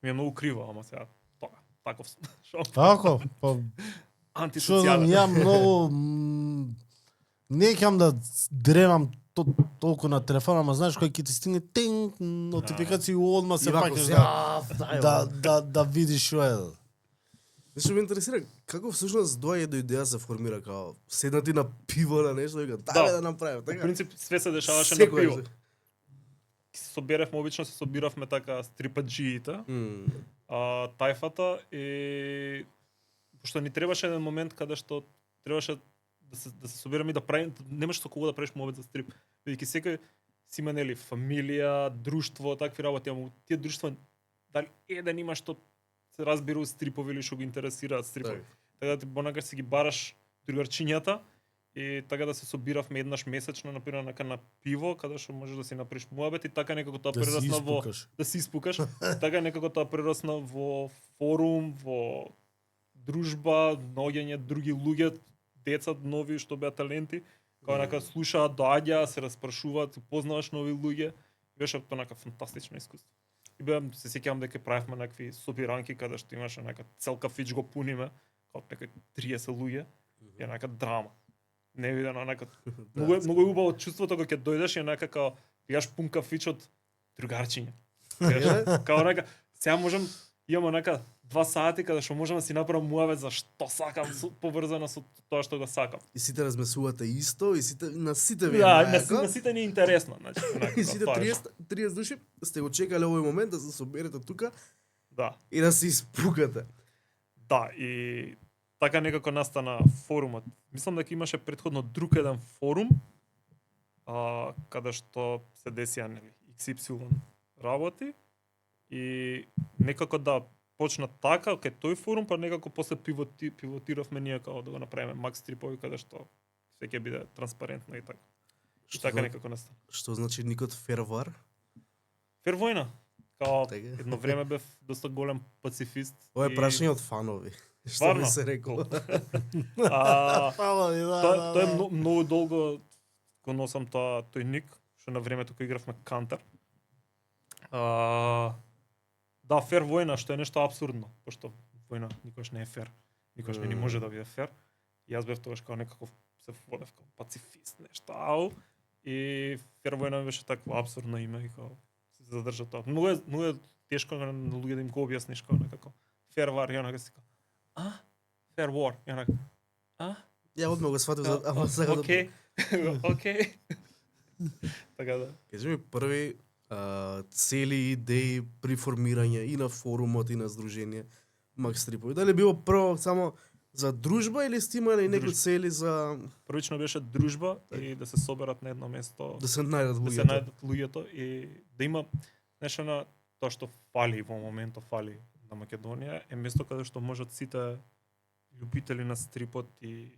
Ми е многу криво, ама сега тоа, таков сум. Шо? Тако, па што знам, Антисоцијален. ја многу не ќам да дремам толку на телефона, ама знаеш кој ќе ти стигне тинг нотификација и одма се И вако, паќаш да видиш што е. Нешто ме интересира, како всушност доаѓа до идеја се формира као седнати на пиво на нешто и вика да направиме, Во така. принцип све се дешаваше на Секој пиво. Се соберевме, обично се собиравме така стрипаджиите, тајфата и пошто ни требаше еден момент каде што требаше да се собираме и да правиме, немаш со кого да правиш мовет за стрип. Бидејќи секој си има нели фамилија, друштво, такви работи, ама тие друштва дали еден има што се разбира стрипови или што го интересираат стрипови. Така да ти понакаш си ги бараш другарчињата и така да се собиравме еднаш месечно например на пиво, каде што можеш да си направиш муабет и така некако тоа прерасна во да се испукаш. Така некако тоа прерасна во форум, во дружба, наоѓање други луѓе, деца нови што беа таленти, кога нака слушаат, доаѓаат, се распрашуваат, познаваш нови луѓе. Беше тоа нака фантастично искуство. И беам се сеќавам дека правевме некакви собиранки каде што имаше нека цел кафич го пуниме, од некои 30 луѓе, и е нека драма. Невидено нека многу е убаво чувството кога ќе дојдеш и нека као пијаш пун кафич од другарчиња. Као нека сега можам имаме нека 2 сати каде што можам да си направам муавет за што сакам поврзано со тоа што го сакам. И сите размесувате исто и сите на сите ви Да, на сите ни е интересно, значи. и сите 30 души сте го чекале овој момент да се соберете тука. Да. И да се испукате. Да, и така некако настана форумот. Мислам дека имаше претходно друг еден форум каде што се десија нели XY работи и некако да почна така кај тој форум, па некако после пивотиравме ние како да го направиме Макс Трипови каде што се ќе биде транспарентно и така. Така некако настана. Што значи никот фервар? Фервојна. Као Така. едно време бев доста голем пацифист. Ова е прашање од фанови. Што Стварно? би се рекло? Тоа е многу долго го носам тој ник, што на времето кога игравме Кантар. Да, фер војна, што е нешто апсурдно, пошто војна никош не е фер. Никош не ни може да биде фер. И јас бев тогаш као некаков се водев као пацифист, нешто ау. И фер војна беше такво апсурдно име и као се задржа тоа. Многу е тешко на луѓе да им го објасниш као некако фер вар, ја онака си као фер war, ја онака Ја одма го сватив за ама сега да. Океј. Океј. Така да. Кажи ми први цели идеи при формирање и на форумот и на здружение Макс Трипови. Дали било прво само за дружба или сте имале и некои цели за Првично беше дружба и да се соберат на едно место, да се најдат да се луѓето? најдат луѓето и да има нешто на тоа што фали во моментот фали на Македонија е место каде што можат сите љубители на стрипот и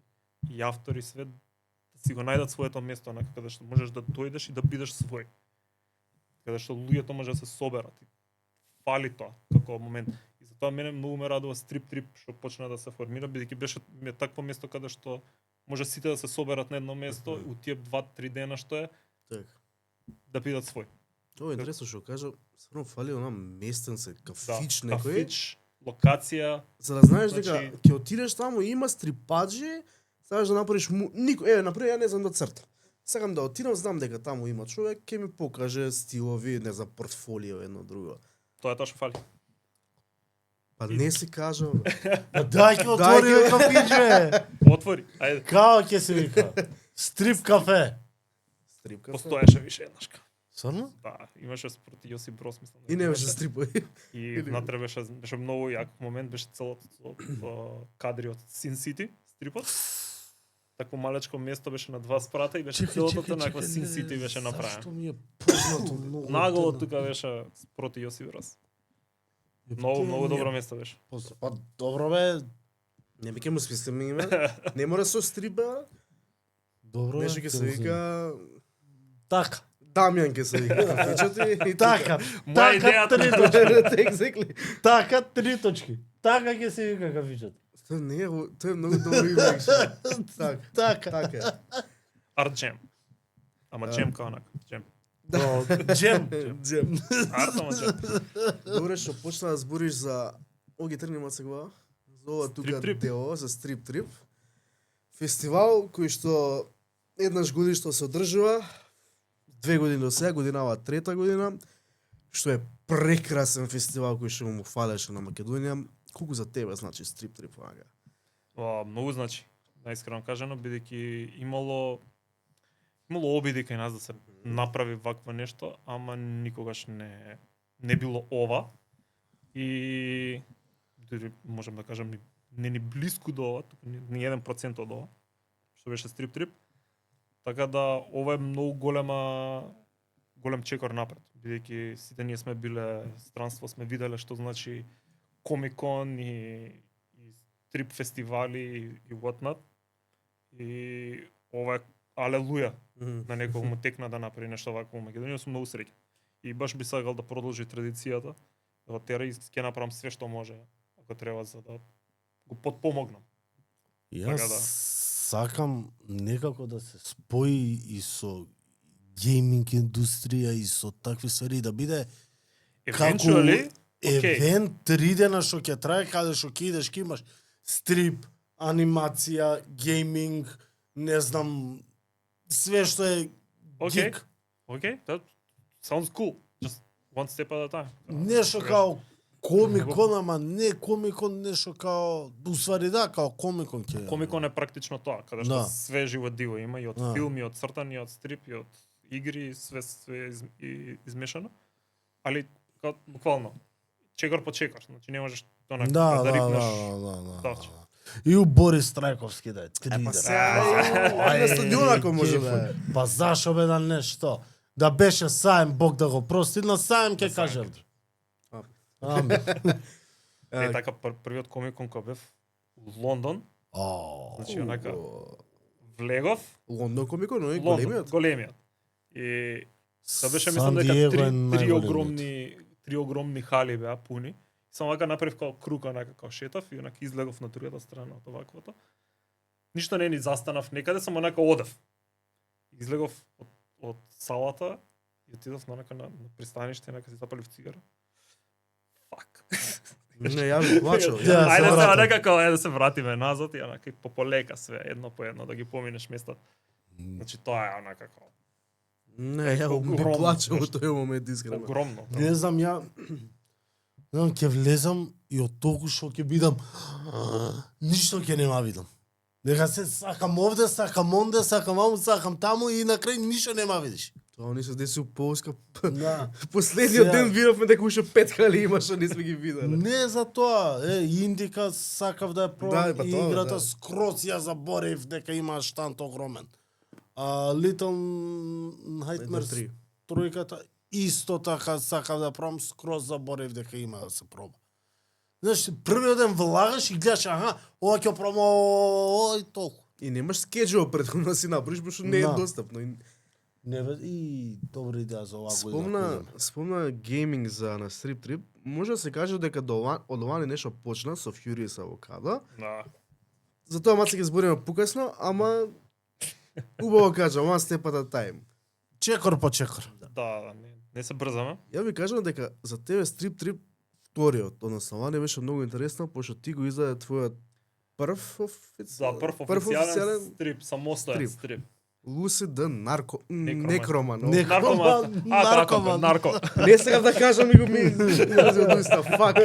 автори све да си го најдат своето место на каде што можеш да дојдеш и да бидеш свој. Каде што луѓето може да се соберат. Фали тоа како момент. И затоа мене многу ме радува стрип што почна да се формира, бидејќи беше такво место каде што може сите да се соберат на едно место у тие 2-3 дена што е Така. да бидат свој. Ова е интересно што кажа, стварно фали она местенце, кафич некој. Кафич, локација. За да знаеш дека Значи- ќе отидеш таму и има стрипаджи, сакаш да направиш например ја не знам да цртам. Сакам да отидам, знам дека таму има човек, ќе ми покаже стилови, не за портфолио едно друго. Тоа е тоа што фали. Па не си кажа. Па дај ќе отвори Дај ќе- кафич, бе. Отвори. Ајде. Као ќе се вика? Стрип кафе. Стрипка. Постоеше више еднаш. Сварно? Да, имаше спроти Јосип Брос, мислам. И не беше стрипови. И Или- внатре беше многу јак момент, беше целото кадри од Sin City, стрипот. Такво малечко место беше на 2 спрата и беше целото наква Sin City беше направено. Зашто ми е познато многу? Наголо тука беше спроти Јосип Брос. Многу добро место беше. Па добро бе. Не ми ќе му смислиме име. Не мора со стрип бе. Добро бе. Нешто ќе се вика Така. Дамјан ќе се вика. Кафичот и Така. Моја Така идејата 3 точки. Exactly. Така 3 точки. Така ќе се вика кафичот. Тоа не е, тоа е многу добро име. Така. Така. Така. Арт джем. Ама джем као онака, джем. Джем. Джем. Арт ама джем. Добре, што почна да збориш за Оги тргнемо сега за ова тука Стрип трип. дело за стрип трип. Фестивал кој што еднаш годишно се одржува, 2 години до сега, годинава трета година, што е прекрасен фестивал кој што му фалеше на Македонија. Колку за тебе значи стрип трип онака? Многу значи, наискрено кажано, бидејќи имало обиди кај нас да се направи вакво нешто, ама никогаш не било ова. И дури можам да кажам не ни блиску до ова, туку ни 1% од ова, што беше стрип трип. Така да ова е многу голем чекор напред, бидејќи сите ние сме биле странство, сме виделе што значи комикон и стрип фестивали и whatnot. И ова е алелуја на некој му текна да направи нешто вакво во Македонија, сум многу среќен. И баш би сакал да продолжи традицијата, да го тера и ќе направам све што може, ако треба, за да го потпомогнам. Јас Така да. сакам некако да се спои и со гейминг индустрија и со такви сфери да биде Eventually, евент 3 дена што ќе трае, каде што ќе идеш, ќе имаш стрип, анимација, гейминг, не знам, све што е Окей. гик. that sounds cool. Just one step at a time. Нешто као комикон, ама не комикон, нешто као, усвари да, као комикон ќе. Комикон е практично тоа, каде што Да. све живо диво има, и од Да. филми, од цртани, од стрип, и од игри, све измешано. Али као буквално чекор по чекор, значи не можеш тоа Да, да, рипнеш. да. Точно. И у Борис Трајковски да е 3 Па дена. сега на стадион ако може да е. Па зашо бе да нешто? Да беше Саем, Бог да го прости, на Саем ќе кажем. Аме. Е така првиот комикон кој бев во Лондон, О, значи онака влегов, Лондон комикон, но и Лондон, големиот. големиот. И да беше Сан мислам дека Диего е три најголемиот. огромни хали беа пуни. Само вака направив као круг, онака као шетав и онака излегов на другата страна од оваквото. Ништо не ни застанав некаде, само онака одев. Излегов од салата и отидов онака на пристаниште, онака си запалив цигара. Фак. Не, ја би плачел. Да, се Ајде се вратам. онака као да се вратиме назад и онака и полека све, едно по едно да ги поминеш местата. Значи тоа е онака као Не, ја би Огромно плачел во нешто. тој момент искрено. огромно. Не знам, ја не знам, ќе влезам и од толку што ќе бидам ништо ќе нема видам. Дека се сакам овде, сакам онде, сакам аму, сакам таму и на крај ништо нема видиш. Тоа не се деси у Полска. Да. Последниот Сега- ден видовме дека уште 5 хали има што не сме ги виделе. Не за тоа, Индика сакав да ја пробам Да, па и тоа, играта да. скроз ја заборев дека има штант огромен. Little Nightmares 3. тројката исто така сакав да пробам, скроз заборев дека има да се проба. Знаеш, првиот ден влагаш и гледаш, ова ќе пробам, и толку. И немаш скеџул претходно да си направиш, пошто не е Да. достапно. И Не бе, и добра идеја за оваа година. Спомна гейминг за на стрип трип, може да се каже дека од ова нешто почна со Furious Avocado. Да. За тоа маце ќе збориме покасно, ама убаво кажа, one step at a time. Чекор по чекор. Да, не се брзаме. Ја ви кажам дека за тебе стрип трип вториот, односно ова не беше многу интересно, пошто ти го издаде твојот прв прв официјален стрип, самостоен стрип. стрип. Lucy the Narco Некроман. Некроман. Некроман. Наркоман. Нарко. Не сега да кажам и го ми излезе од уста. Фак.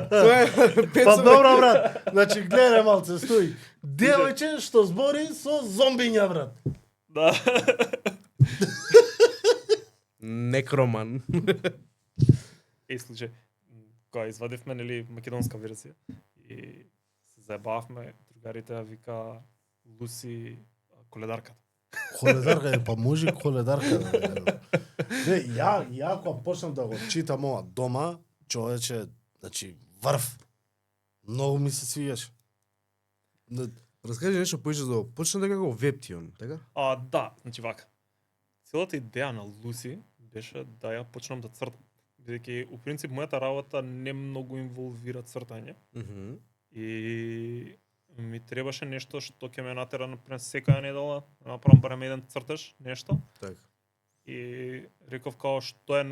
Тоа е Па пецо. добро, брат. Значи, гледај малце, стои. Девојче што збори со зомбиња, брат. Да. Некроман. Случај, кога извадивме нели македонска верзија и се заебавме, другарите ја вика Луси коледарката. Коледарка е, па може и коледарка. Не, ја кога почнав да го читам ова дома, човече, значи, врв. Многу ми се свиѓаше. Раскажи нешто поише за почна дека го вептион, така? Да, значи вака. Целата идеја на Луси беше да ја почнам да цртам. Бидејќи, у принцип, мојата работа не многу инволвира цртање. И ми требаше нешто што ќе ме натера например секоја недела, да направам барем еден цртеж, нешто. Така. И реков као што е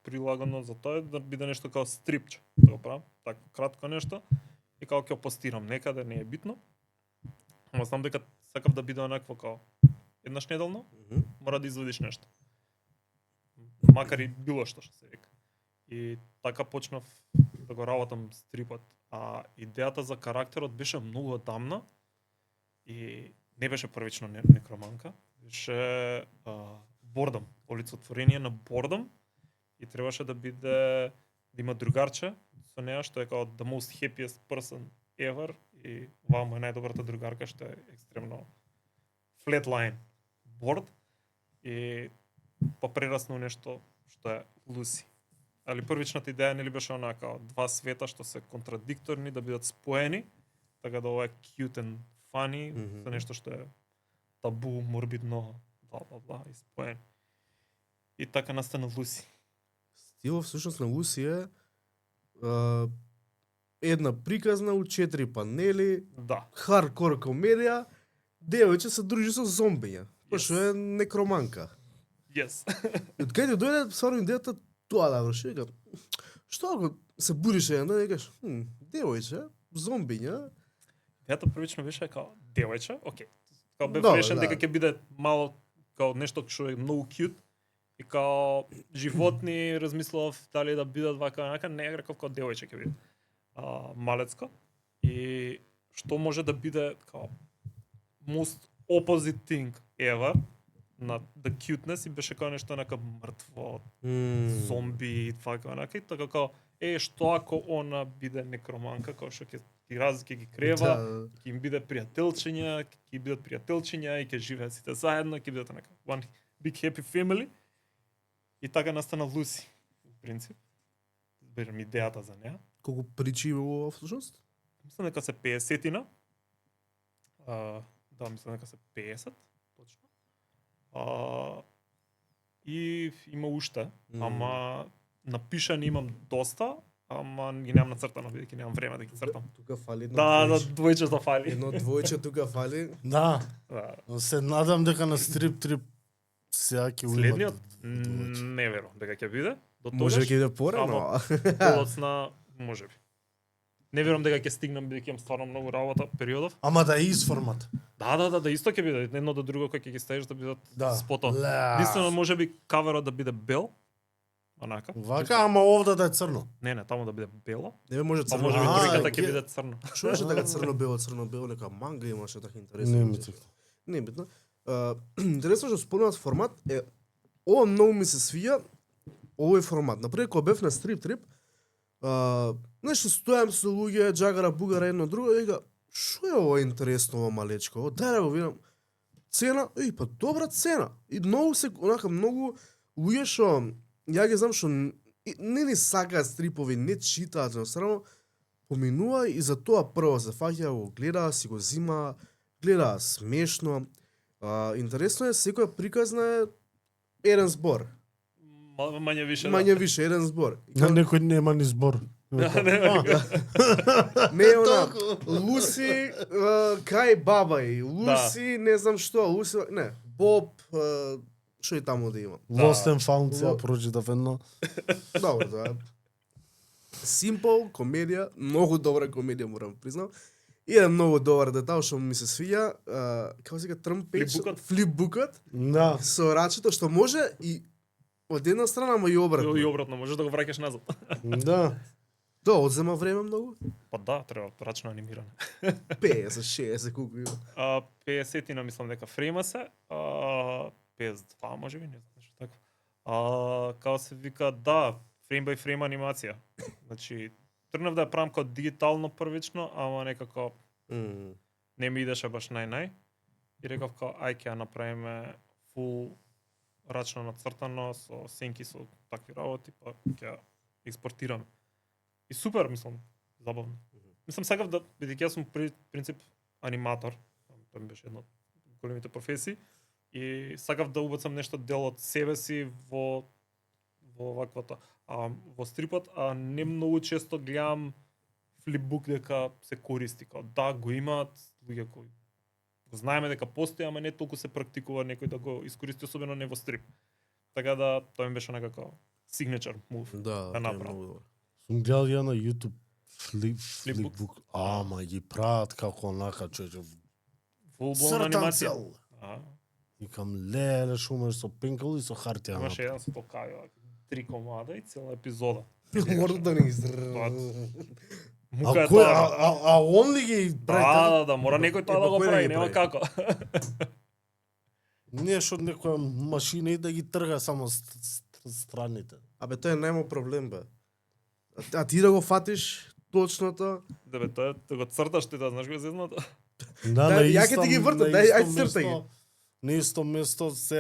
прилагано за тоа е да биде нешто као стрипче. Да го правам, така кратко нешто. И као ќе постирам некаде, не е битно. Ама знам дека сакав да биде онакво као еднаш неделно, мора да извадиш нешто. Макар и било што се вика. И така почнав да го работам стрипот. А идејата за карактерот беше многу одамна и не беше првично некроманка. Беше Бордам, олицетворение на Бордам и требаше да биде да има другарче со неа што е као the most happiest person ever и ваа му е најдобрата другарка што е екстремно flatline борд и па прерасна нешто што е Луси. Али првичната идеја нели беше онака два света што се контрадикторни да бидат споени, така да ова е cute and funny, за нешто што е табу, морбидно, бла и споен. И така настана Луси. Стилот всушност на Луси е една приказна у 4 панели, Да. хардкор комедија, девојче се дружи со зомбиња. Пошто е некроманка. Yes. И од каде дојде стварно идејата тоа да врши, вика, што ако се будиш една, викаш, девојче, зомбиња. Идејата првично беше као девојче, окей. Као бев Да, решен да. дека ќе биде мало као нешто што е многу cute и као животни размислував дали да бидат вака онака, не реков као девојче ќе биде. Малецко и што може да биде као most opposite thing ever на the cuteness и беше као нешто онака мртво, зомби и така онака и така као што ако она биде некроманка кој што ќе ги крева, ќе им биде пријателчиња, ќе бидат пријателчиња и ќе живеат сите заедно, ќе бидат онака one big happy family. И така настана Луси, во принцип. Берам идејата за неа. Колку причи има во всушност? Мислам дека се 50-тина. Да, мислам дека се 50, точно. И има уште, ама напишани имам доста, ама ги немам нацртано, бидејќи немам време да ги цртам. Тука фали едно Да, двојче. двојчето фали. Едно двојче тука фали. Да. Да. Се надам дека на стрип трип сега ќе Следниот двојче. не верувам дека ќе биде. До Може тогаш, ќе иде порано. полоцна можеби. Не верувам дека ќе стигнам бидејќи имам стварно многу работа периодов. Ама да е из формат. Да, исто ќе биде едно до друго кој ќе ги ставиш да бидат Да. спото. Ля. Единствено можеби каверот да биде бел. Онака. Вака, ама овде да е црно. Не, таму да биде бело. Не може Па црно. можеби А, тројката ќе- ќе биде црно. Што беше така црно-бело, нека манга имаше така интересно. Не мислам. Не е битно. Интересно што спомнаваш формат е ова многу ми се свија овој формат. Например кога бев на стрип трип, нешто стојам со луѓе, джагара, бугара едно друго и вика, што е ова интересно ова малечко? Дај да го видам. Цена, па добра цена. И многу се онака многу луѓе што ја ги знам што не ни сакаат стрипови, не читаат, едноставно поминува и за тоа прво се фаќа го гледа, си го зима, гледа смешно. Интересно е секоја приказна е еден збор. Мање више. Мање више еден збор. На некој нема ни збор. Не, Не е она Луси кај бабај, Луси не знам што, Луси не, Боб што и таму да има. Lost and Found се Во- прочитав едно. Добро, тоа е. Simple комедија, многу добра комедија морам признам. И еден многу добар детал што ми се свиѓа, како се вика трмпеч, Флипбукот. флипбукот Да. со рачето што може и од една страна, ама и обратно. И обратно, можеш да го враќаш назад. Да. Тоа одзема време многу. Па да, треба рачно анимиране. 50, 60 колку има. 50-тина мислам дека фрейма се, 52 можеби, не знам нешто такво. Као се вика, да, фрейм бај фрейм анимација. Значи, тргнав да ја правам како дигитално првично, ама некако не ми идеше баш нај. И реков као, ај ќе ја направиме фул рачно нацртано, со сенки, со такви работи, па ќе ја експортираме. И супер, мислам, забавно. Мислам, сакав да, бидејќи јас сум принцип аниматор, тоа ми беше една од големите професии, и сакав да убацам нешто дел од себе си во ваквото, во стрипот, а не многу често гледам флипбук дека се користи, као да го имаат луѓе кои го знаеме дека постои, ама не толку се практикува некој да го искористи, особено не во стрип. Така да тоа ми беше некако signature move. Да, тоа е направо. многу добро. Сум гледал ја на YouTube Флипбук. флипбук. Ама ги прават како онака човече. Full blown Цртан анимација. цел. А, Викам, леле, шумеш со пенкал и со хартија. имаше еден со толкави, 3 комада и цела епизода. Мордата ни Мука е кој, тоа. он ли ги прави? Да, мора некој тоа Е, да го па кој да прави, ги нема прави? како. Не што некоја машина и да ги трга само страните. Абе тоа нема проблем бе. А ти да го фатиш точното, Да бе, тоа да го црташ ти, да знаеш го зедното. Да, Да, ја ќе ти ги вртам, дај, ајде цртај ги. На исто место се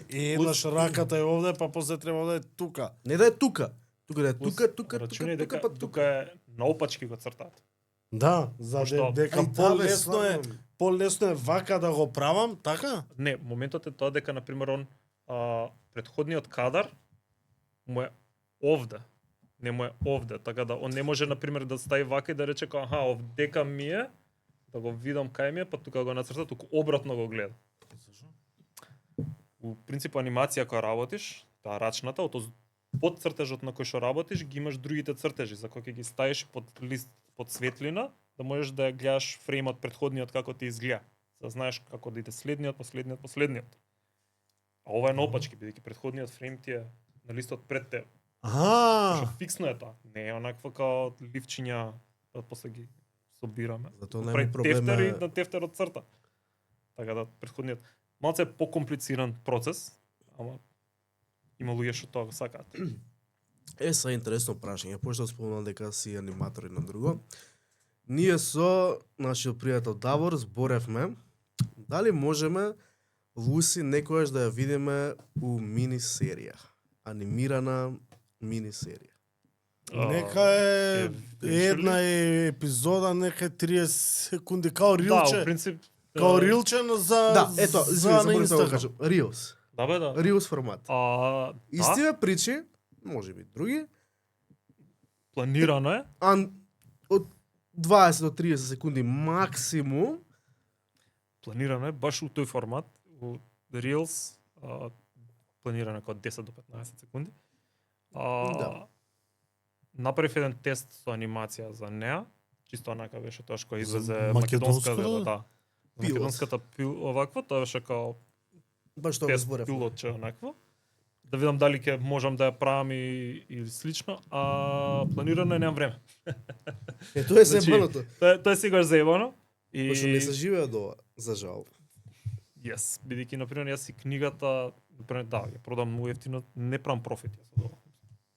еднаш раката е овде, па после треба да е тука. не да е тука. Тука да е тука, Рачунај дека па тука е наопачки го цртаат. Да, за Пошто- дека Ај, да, бе, полесно е вака да го правам, така? Не, моментот е тоа дека, например, он предходниот кадар му е овде. Не му е овде, така да он не може, например, да стави вака и да рече аха, овдека ми е, да го видам кај ми е, па тука го нацрта, туку обратно го гледа. У принцип анимација која работиш, таа рачната, од под цртежот на кој што работиш, ги имаш другите цртежи, за кои ќе ги ставиш под лист, под светлина, да можеш да ја гледаш фреймот предходниот како ти изгледа. За да знаеш како да иде следниот, последниот. А ова е наопачки, бидејќи предходниот фрейм ти е на листот пред тебе. Што фиксно е тоа. Не е онакво као ливчиња, да после ги собираме. Затоа Прави нема проблем. тефтер и на тефтерот црта. Така да предходниот малце е покомплициран процес, ама има луѓе што тоа го сакаат. Са интересно прашање, пошто спомнал дека си аниматор и на друго. Ние со нашиот пријател Давор зборевме дали можеме Луси некојаш да ја видиме у мини серија, анимирана мини серија. Нека е една епизода, нека е 30 секунди, као Да, рилче. во принцип Као рилче, но за Да, ето, за извини, на заборав да го Инстаграм. кажам. Reels. Да бе, да. Reels формат. Да, Истиве причи, може би други, планирано е. од 20 до 30 секунди максимум. Планирано е баш у тој формат, у Reels, планирано е како 10 до 15 секунди. Да. Направив еден тест со анимација за неа, чисто онака беше тоа што излезе македонско, македонска, да? да. Пилот. Македонската оваква, тоа беше као Баш тоа го тест зборев. пилотче онакво. Да видам дали ќе можам да ја правам и слично, а планирано е немам време. Тоа е Значи, заебаното. Тоа е сигурно заебано. И Пошто не се живее од ова, за жал. Yes, бидејќи на пример јас и книгата, например, да, ја продам многу ефтино, не правам профит јас од ова.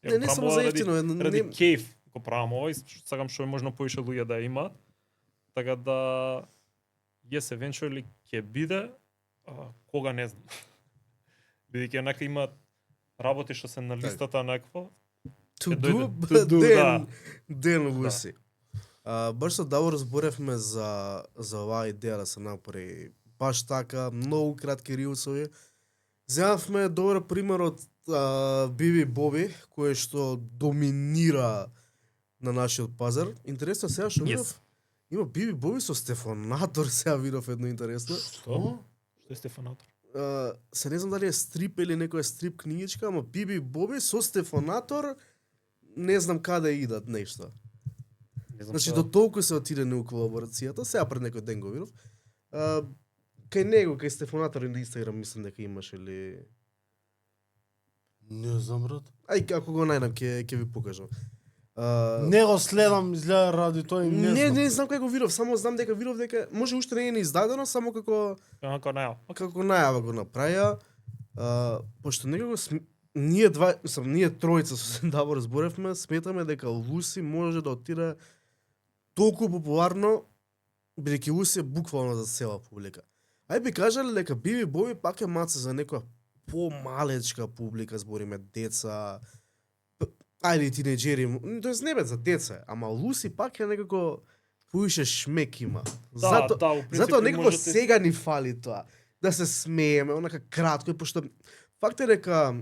Ја Не, не правам само ова за ради- ефтино, ради не, кејф го правам ова и сакам што е можно повише луѓе да ја имаат. Така да yes eventually ќе биде, кога не знам. Бидејќи онака има работи што се на листата онакво. to Ќе do, дојде to do, ден, да. ден Луси. Баш со Давор зборевме за оваа идеја да се направи баш така, многу кратки рилсови. Земавме добар пример од Биби Боби, кој што доминира на нашиот пазар. Интересно сега што видов, има Биби Боби со Стефанатор, сега видов едно интересно. Што? Што е Стефанатор? Се не знам дали е стрип или некоја стрип книгичка, ама Биби Боби со Стефанатор не знам каде идат нешто. Не знам Значи што- до толку се отиде на колаборацијата, сега пред некој ден го видов. Кај него, кај Стефанатор на Инстаграм мислам дека имаш или Не знам, брат. ај ако го најдам ќе ви покажам. Не го следам, изгледа ради тој, Не знам кај го видов, само знам дека видов дека може уште не е ни издадено, само како Како најава. најава го направија. Пошто некако ние ние тројца со Давор зборевме, сметаме дека Луси може да отиде толку популарно, бидејќи Луси е буквално за цела публика. Ај би кажале дека Биби Боби пак е маце за некоја помалечка публика, збориме деца, ајде и тинеџери, тоест не бе за деца, ама Луси пак е некако поише шмек има. Да, да, у принцип Затоа некако можете- сега ни фали тоа. Да се смееме, онака кратко, пошто факт е дека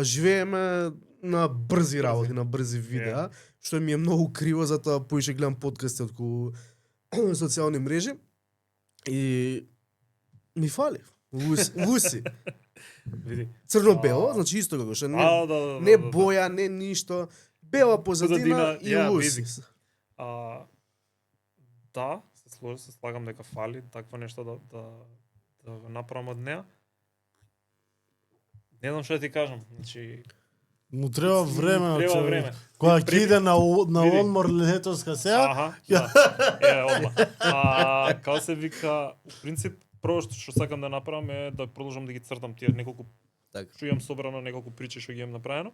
живееме на брзи работи, на брзи видеа, што ми е многу криво, затоа поише гледам подкасти отколку социјални мрежи и ми фали. Вуси. Види. Црно-бело, значи исто како што не, не боја, не ништо, бела позадина и вуси. Да, се слагам дека фали такво нешто да го направам од неа. Не знам што да ти кажам, значи Му треба време, треба време. Кога ќе иде на одмор летоска сега, Аха, да. Одма. Како се вика, в принцип, прво што сакам да направам е да продолжам да ги цртам тие неколку Така. што имам собрано, неколку причи што ги имам направено,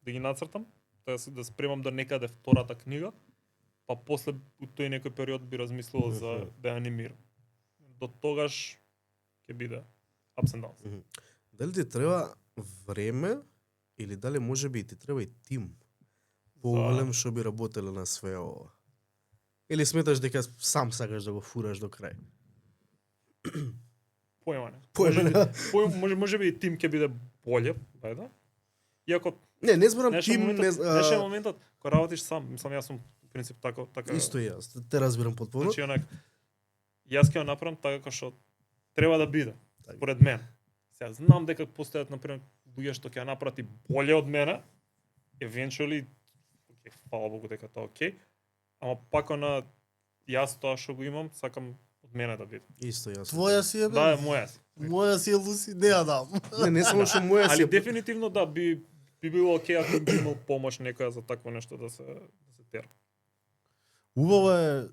да ги нацртам, да спремам до некаде втората книга, па после у тој некој период би размислувал за да ја анимирам. До тогаш ќе биде ups and downs. Дали ти треба време или дали може би ти треба и тим поголем што би работеле на све ова? Или сметаш дека сам сакаш да го фураш до крај? Поема не. Поема Може би и тим ќе биде боле, бајда. Иако Не зборам нешто тим, нешто моментот кога работиш сам, мислам јас сум в принцип така Исто и јас, те разбирам потполно. Значи онак јас ќе го направам така како што треба да биде, Така. според мен. Сега знам дека постојат на пример луѓе што ќе ја направат и боле од мене. Eventually, фала Богу дека тоа окей. Ама пак на јас тоа што го имам, сакам од мене да биде. Исто јас. твоја си е бе. Да, е моја. Моја си е Луси, не ја дам. Не само што моја си Али е дефинитивно да би било окей ако би имал помош некоја за такво нешто да се тера. Убаво е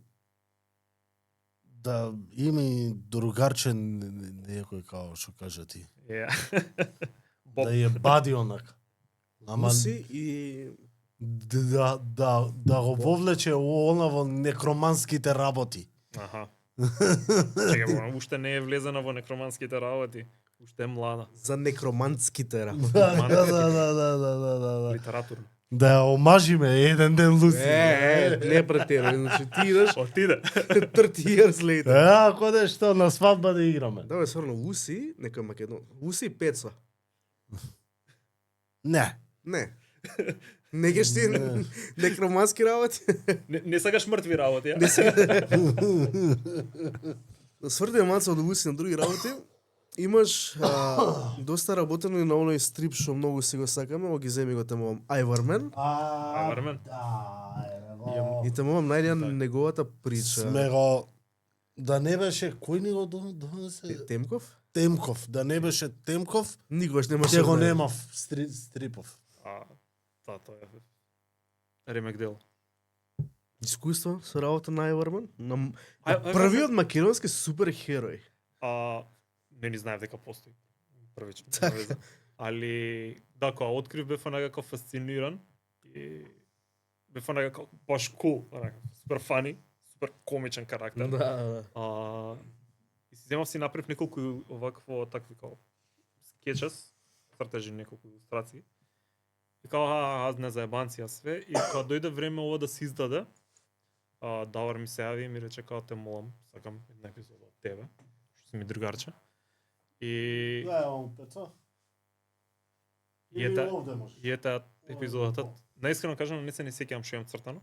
да има и другарче некој као што кажа ти. Боб. Да ја бади онак. Ама Луси и да го вовлече она во некроманските работи. Аха. Чекај, уште не е влезена во некроманските работи. Уште е млада. за некроманските работи. Да. Литературно. Да ја омажиме еден ден Луси. Не претерај, значи ти идеш Отиде. 30 years later. Ако де што на свадба да играме. Да, бе, стварно, Луси, нека македон. Луси и Пеца. Не. Не. Не геш ти некромански работи? Не сакаш мртви работи, ја? Не се. Да сврдиме малце од Луси на други работи. Имаш доста работено и на оној стрип што многу си го сакаме, го ги земи го темувам Айвармен. Айвармен? И темувам најден неговата прича. Сме го... Да не беше, кој ни го донесе? Темков? Темков. Да не беше Темков, Никогаш немаше. ќе го да е. немав стрипов. Тоа е ремек дел. Искуство со работа на Айвармен? На Айвармен- првиот македонски суперхерој. Не знаев дека постои. Првично. Така. Така. Али, да, кога открив бев онака фасциниран и бев онака баш кул, онака, супер фани, супер комичен карактер. Да. И си земав си направив неколку овакво такви као скетчес, цртежи, неколку илустрации. И као, аз не заебанција све. И кога дојде време ова да се издаде, Давар ми се јави и ми рече као те молам, сакам една епизода од тебе, што си ми другарче. И Пецо. И ета епизодата, наискрено кажам, не се не сеќавам што имам цртано.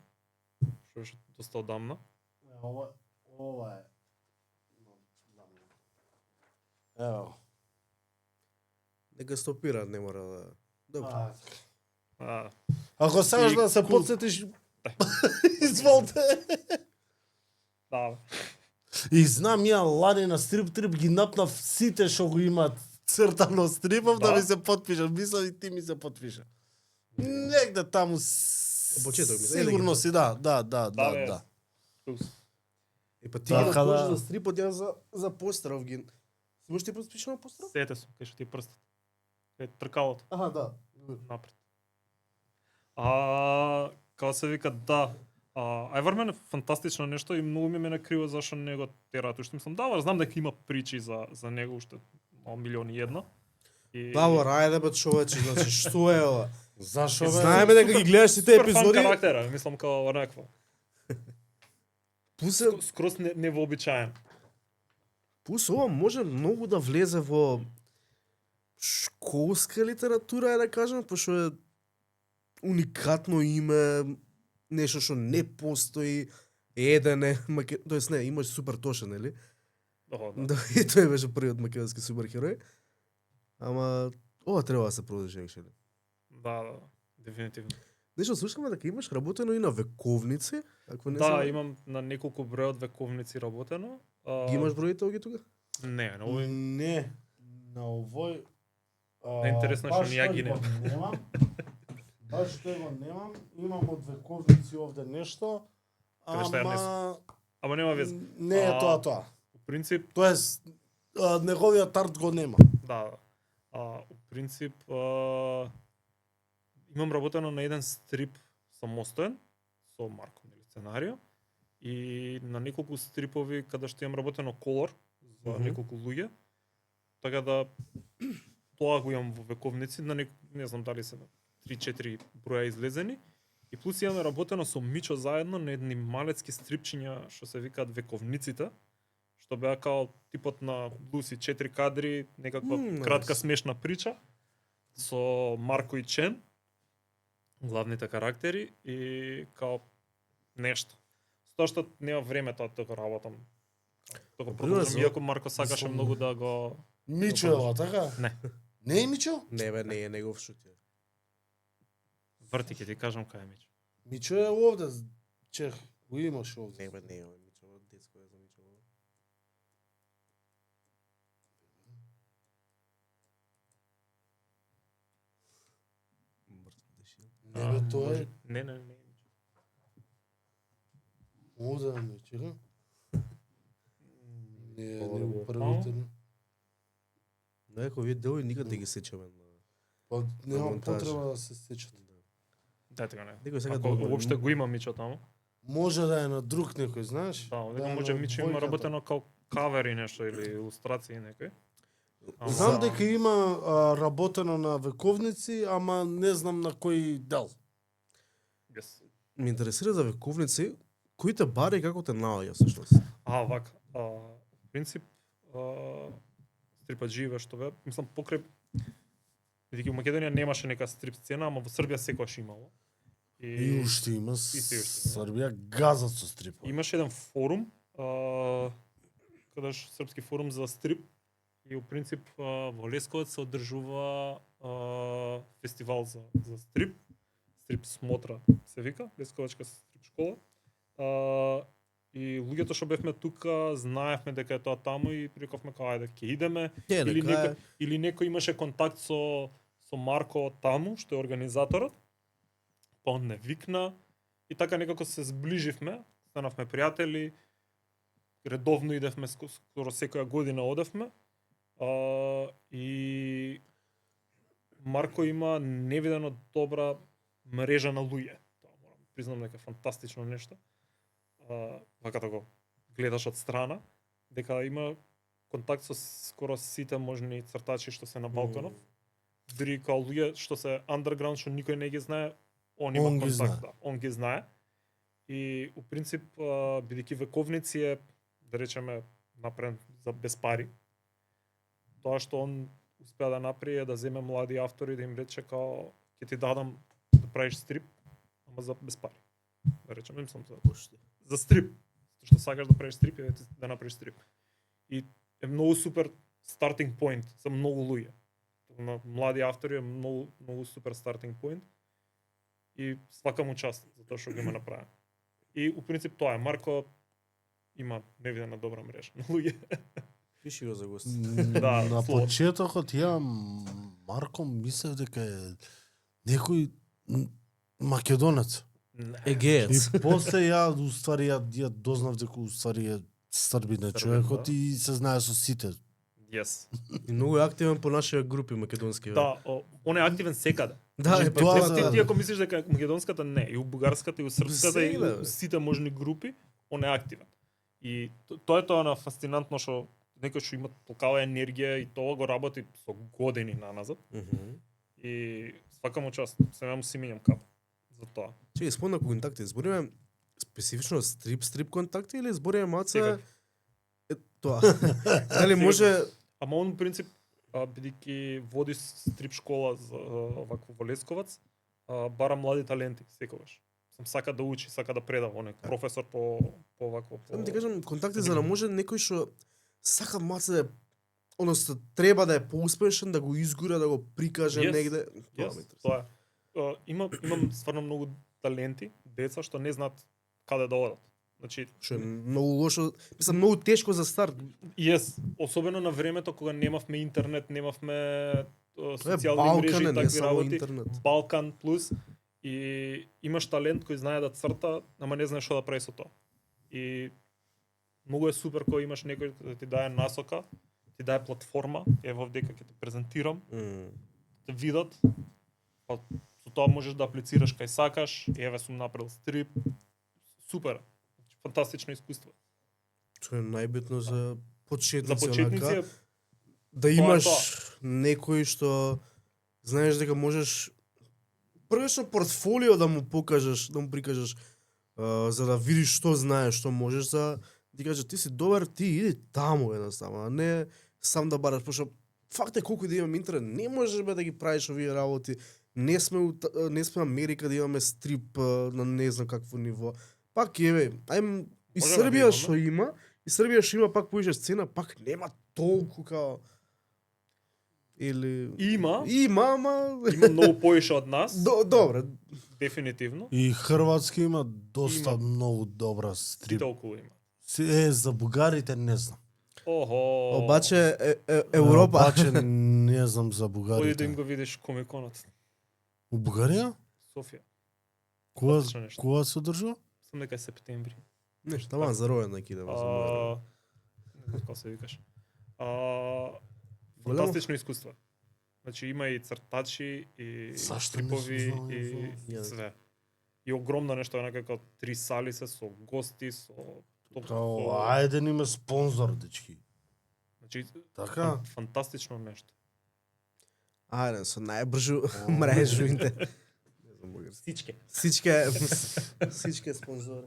Што беше доста одамна. Ова е. Ево. Нека стопира, не мора да... Добро. Ако сакаш И да се кул. подсетиш, изволте. Да. И знам ја лани на стрип трип ги напнав сите што го имаат цртано стрипов да Да. ми се подпишат. Мислам и ти ми се подпиша. Негде таму Почеток ми, сигурно си, да. бе. И па ти Така ги да да. за стрипот ја за постеров ги. Си можеш ти подпишеш на постеров? Сете сум, кај што ти е прстот. Кај тркалото Аха, да. напред. Како се вика, да. Айвармен е фантастично нешто и многу ми мене криво зашто не го тераат. Уште мислам, да, знам дека има причи за него уште милион и едно. И Давор, ајде бе човече, значи што е ова? Зашо бе? Знаеме дека ги гледаш сите супер фан епизоди. карактера, мислам као онакво. Плюс Скроз невообичаен. ова може многу да влезе во школска литература е да кажам, пошто е уникатно име, нешто што не постои, еден е, тоест не, имаш Супер Тоша, нели? Да. Да, и тој беше првиот македонски суперхерој. Ама ова треба да се продолжи actually. Да, дефинитивно. Нешто слушаме дека имаш работено и на вековници, ако не Да, знам. имам на неколку број од вековници работено. Ги имаш броите овие тука? Не, на овој Не, на овој... Најинтересно е што баш ни ја тој ги го немам. немам. Баш тој го немам. Имам од вековници овде нешто. Каде што ја Ама нема веза. Не е А, тоа. У принцип, Тоест, неговиот арт го нема. да. У принцип, имам работено на еден стрип самостоен, со Марко, нели, сценарио, и на неколку стрипови каде што имам работено колор за неколку луѓе. Така да тоа го имам во вековници, на не знам дали се 3-4 броја излезени. И плюс имаме работено со Мичо заедно на едни малецки стрипчиња што се викаат вековниците, што беа као типот на Луси, 4 кадри, некаква кратка смешна прича со Марко и Чен, главните карактери, и као нешто. Тоа што нема време тоа да го работам. Тоа го продолжам, иако Марко сакаше многу да го... Мичо е ова, така? Не. Не е Мичо? Не бе, не е негов шутер. Врти ќе ти кажам кај е Мичо. Мичо е овде, чех, го имаш овде. Не бе, не е ова, Мичо, детско е за Мичо. Не бе, тоа е Не. овде на Мичо. Не, Ова не го го првите. Некои вие делови никад не ги сечеме на... Па нема монтаж. потреба да се сечат. Дај така не. Некој сега Ако уопште го има Мичо таму. Може да е на друг некој, знаеш? Да, е може на Мичо има бојката. работено као кавери нешто или илустрации некој. Ама- Знам дека има работено на вековници, ама не знам на кој дел. Yes. Ме интересира за вековници, кои те бари и како те наоѓа всушност? Вака. В принцип, стрипаджиеве што бе, мислам покрај бидејќи во Македонија немаше нека стрип сцена, ама во Србија секогаш имало. И уште има се уште има. Србија газат со стрипови. Имаше еден форум, кадаш српски форум за стрип, и у принцип во Лесковец се одржува фестивал за стрип, стрип смотра се вика, Лесковачка стрип школа. И луѓето што бевме тука знаевме дека е тоа таму и рековме као ајде ќе идеме, или некој имаше контакт со Марко таму што е организаторот. Па он не викна и така некако се зближивме, станавме пријатели, редовно идевме, скоро секоја година одевме. И Марко има невидено добра мрежа на луѓе. Тоа морам признам дека е фантастично нешто. Вака да го гледаш од страна, дека има контакт со скоро сите можни цртачи што се на Балканов. Дури као луѓе што се underground што никој не ги знае, он има Он ги знае. контакт, да, он ги знае. И у принцип бидејќи вековници е, да речеме, направен за без пари. Тоа што он успеа да направи е да земе млади автори да им рече као ќе ти дадам да правиш стрип, ама за без пари. Да речеме, мислам за стрип. Што сакаш да правиш стрип, е да направиш стрип. И е многу супер стартинг поинт за многу луѓе. На млади автори е многу супер стартинг поинт. И свака му част за тоа што го има направено. И у принцип тоа е. Марко има невидена добра мрежа на луѓе. Пиши го за гост. Да, На слободно. почетокот ја Марко мислев дека е некој македонец. Егеец. И после ја уствари ја дознав дека уствари е србин човекот да. и се знае со сите. Yes. И многу е активен по нашите групи македонски. Да, он е активен секаде. Да, е тоа па за- Ти ако мислиш дека македонската не, и у бугарската, и у српската, и Сега, у бе. сите можни групи, он е активен. И тоа е тоа на фасцинантно што некој што има толкава енергија и тоа го работи со години наназад. И свака му част, сега му си минјам кап за тоа. Чеј, спомна контакти, збориме специфично стрип контакти или збориме маца Секако. тоа. Дали може Ама он принцип бидејќи води стрип школа за вакво во Лесковац, бара млади таленти секогаш. Сам сака да учи, сака да предава, оној професор по вакво. Само ти кажам, контакти за да може некој што сака маце да е, односно треба да е поуспешен, да го изгура, да го прикаже Yes, негде. Yes, тоа е. Имам стварно многу таленти, деца што не знаат каде да одат. Значи, Што е многу лошо, мислам многу тешко за старт. особено на времето кога немавме интернет, немавме Тоа е социјални мрежи и Балкан, не такви само работи. интернет. Балкан плюс и имаш талент кој знае да црта, ама не знаеш што да прави со тоа. И многу е супер кога имаш некој да ти даде насока, ти даде платформа, ево овдека ќе те презентирам, те видат, па со тоа можеш да аплицираш кај сакаш, еве сум направил стрип, супер, фантастично искуство. Тоа е најбитно за почетници. За почетници онака, е да тоа е имаш тоа. некој што знаеш дека можеш првично портфолио да му покажеш, да му прикажеш, за да видиш што знаеш, што можеш, за ти кажеш ти си добар, ти иди таму едноставно, а не сам да бараш, пошто факт е колку да имам интернет, не можеш бе да ги правиш овие работи. Не сме не сме Америка да имаме стрип на не знам какво ниво. Пак еве, ајм и Може да Србија видиме. што има, и Србија што има пак поише сцена, пак нема толку као или Има ама многу поише од нас, добре. дефинитивно. И Хрватска има доста Има. многу добра стрип. Толку има. За бугарите не знам. Охо. Обаче Европа Обаче не знам за Оди да им бугарите. го видиш комиконот. У Бугарија? Софија. Кога Одлично нешто. кога се одржува? Сум дека е септември. нешто таман за ројен ќе идеме за мој. Не знам како се викаш. Фантастично искуство. Значи има и цртачи и Зашто не стрипови сум знал и за- све. И огромно нешто, онака како 3 сали се со гости, со Као, ајде ни ме спонзор, дечки. Значи, Така? фантастично нешто. Ајде, со најбржу мрежу интернет. Не знам бугарски. Сичке. Сичке спонзори.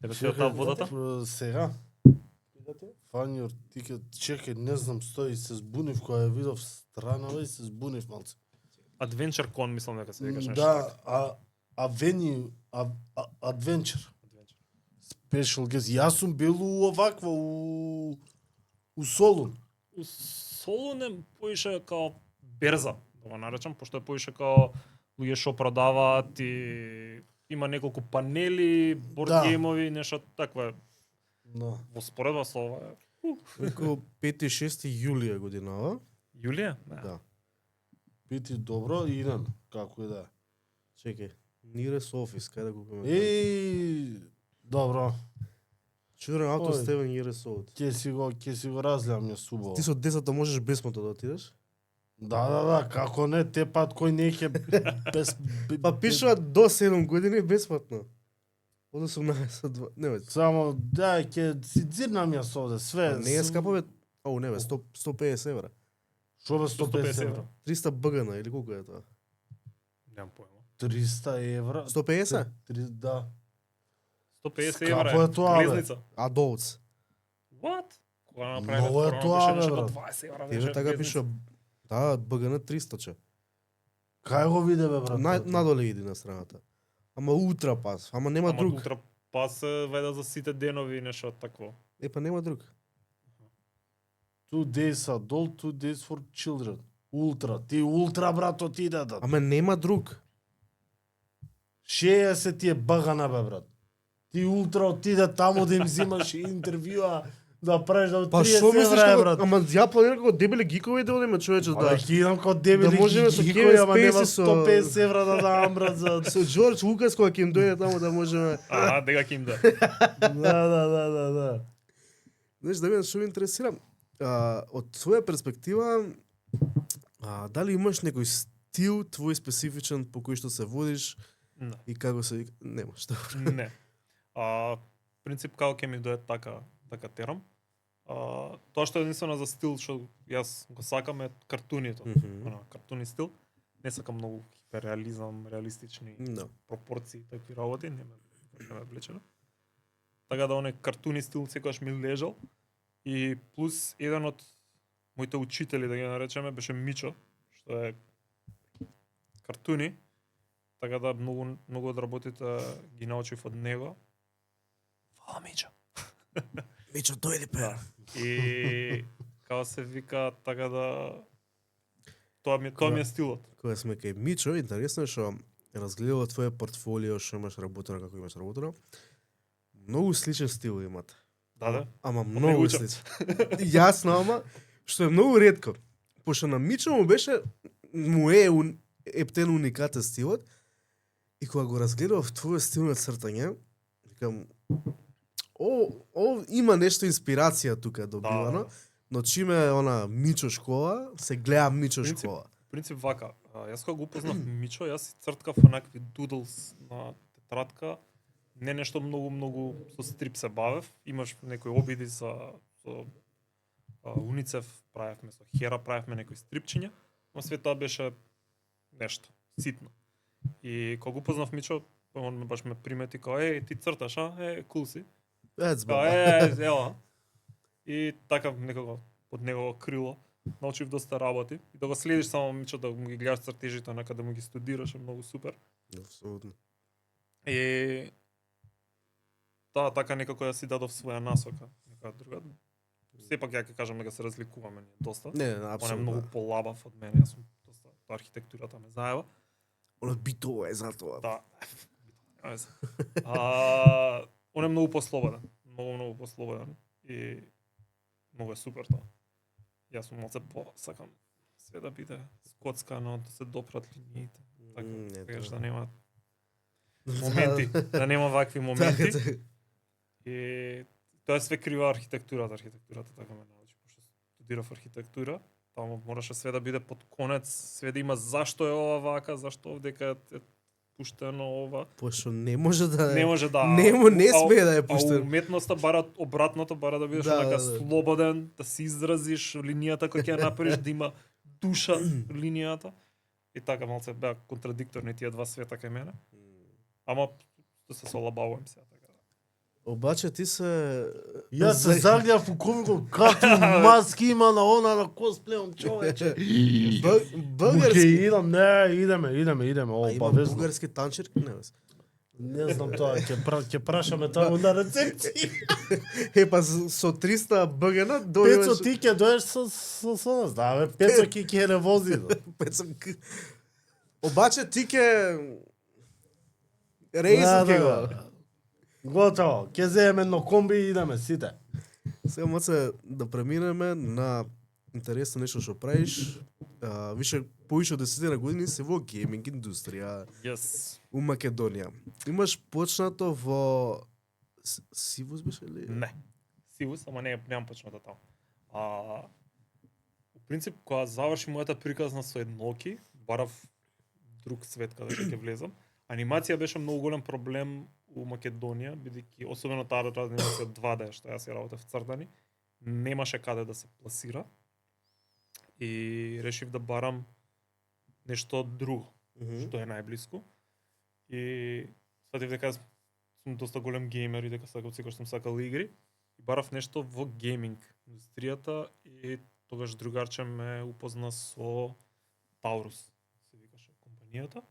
Тебе се таа водата? Сега? Фанјор, чекај, не знам, стои, се збунив кога ја видов странава и се збунив малце. Adventure Con, мислам дека се викаш нешто. Да, Adventure. Special guest. Јас сум бил у оваква, у Солун. У Солун е поише као берза, да го наречам, пошто е поише као луѓе што продаваат и има неколку панели, борд Да. геймови, нешто такво е. Да. Во споредба со ова е. Преку 5-6 јулија годинава. Јулија? Да. Пити добро, идем, како и да е. Чекај. Нирес офис, кај да купиме? Добро. Чуден автор Ој. Стевен Нирес офис. Ќе си го разгледам ја субо. Ти со децата можеш бесплатно да отидеш? Да, како не, те пат кој не ќе без Па пишуваат до 7 години бесплатно. Од 18 до 2. Не бе. Само да ќе си дзирнам јас овде све. Не е скапо бе. Ау, не бе, 150 евра. Шо бе 150 150 евра. евра? 300 бъгана или колку е тоа? Немам појма. 300 евра. 150? Да. 150 Скапо евра е тоа, бе. влезница. Adults. What? Кога направиме Много е корона, тоа, беше бе, нешто брат. 20 евра. Тебе беше така влезница. пишува. Да, бъгана 300 че. Кај го виде бе брат? Надоле иди на страната. Ама утра пас, ама нема Ама друг. утре пас се вајда за сите денови и нешто такво. Па нема друг. 2 days adult, 2 days for children. Ултра, ти ултра брат отиде да. Ама нема друг. 60 ти е багана бе брат. Ти ултра отиде таму да им взимаш интервјуа, да правиш да Па 30 што мислиш евра е, како, брат? ама ја планирам како дебели гикови да одиме човече Да, да. ќе идам кod дебели Да можеме со гикови, Кевин ама нема Спейси, со- 150 евра да давам брат за... Со Џорџ Лукас кога ќе им дојде таму да можеме. Дека ќе им да. Да. Знаеш, да мене што ме интересира, од своја перспектива, дали имаш некој стил твој специфичен по кој што се водиш Не. и како се вика? Немаш, добро. Не. Принцип како ќе ми дое така терам. Тоа што е единствено за стил што јас го сакам е картунито. Картуни стил. Не сакам многу хиперреализам, реалистични Да. пропорции, такви работи, не ме влечено. Така да оне картуни стил секогаш ми лежал. И плюс еден од моите учители, да ги наречеме, беше Мичо, што е картуни, така да многу од работите ги научив од него. Фала Мичо. Мичо, дојди Да. И како се вика, така да тоа ми е стилот. Кога сме кај Мичо, интересно е што разгледува твое портфолио, што имаш работено, како имаш работено. Многу сличен стил имате. Да. Ама него многу учам. сличен. Јасно, ама што е многу ретко. Пошто на Мичо му беше ептен уникатен стилот и кога го разгледав твојот стил на цртање, викам има нешто инспирација тука добивано, но чиме е она Мичо школа, се гледа Мичо школа. Принцип вака, јас кога го упознав Мичо, јас си црткав онакви дудлс на тетрадка, не нешто многу со стрип се бавев, имаш некои обиди со Уницев, правевме со Хера, правевме некои стрипчиња, но све тоа беше нешто ситно. И кога го упознав Мичо, он баш ме примети као ти црташ, кул си. Ела. И така некако под негово крило научив доста работи. И да го следиш само Мичо, да му ги гледаш цртежите, да му ги студираш, е многу супер. Апсолутно. И така некако ја си дадов своја насока, нека друга. Сепак ја ќе кажам дека се разликуваме ние доста. Не, Он е апсолутно. многу полабав од мене, јас сум доста архитектурата ме заева. Оно битово е затоа. Да. Он е многу послободен, многу послободен и многу е супер тоа. Јас сум малце сакам све да биде скоцкано, да се допрат линиите. Така, да нема моменти, да нема вакви моменти. И тоа е све крива архитектурата така ме научи, пошто студирав архитектура, таму мораше све да биде под конец, све да има зашто е ова вака, зашто овдека е пуштено ова. Пошто не може да Не може да. не смее да е пуштено. А уметноста бара обратното, бара да бидеш онака слободен, да се изразиш линијата која ќе ја направиш, да има душа линијата. И така малце беа контрадикторни тие два света кај мене. Ама да се солабавувам сега така. Обаче ти се Јас се загледав у комикот какви маски има на она на косплеон, човече. Български. Идеме, А о, има бавезно. бугарски танчерки, не бе. Не знам тоа, ќе прашаме таму на рецепција. Па со 300 бъгена Пецо, дојдеш. ти ќе доеш со нас, да, бе, Пецо ќе не вози. Пецо. Обаче ти ќе рейсот ќе го. Готово, ќе земеме едно комби и идеме сите. Сега моце да преминеме на интересно нешто што правиш. Више повише од 10 години се во гейминг индустрија Yes. у Македонија. Имаш почнато во Сивус беше ли? Не. Сивус, ама немам почнато таму. У принцип, кога заврши мојата приказна со едноки, барав друг свет каде ќе влезам. Анимација беше многу голем проблем у Македонија, бидејќи особено таа анимација 2D што јас ја работев цртани, немаше каде да се пласира. И решив да барам нешто друго, што е најблиску. И сватив дека сум доста голем геймер и дека секогаш сум сакал игри. И барав нешто во гейминг индустријата и тогаш другарче ме упозна со Taurus, се викаше компанијата.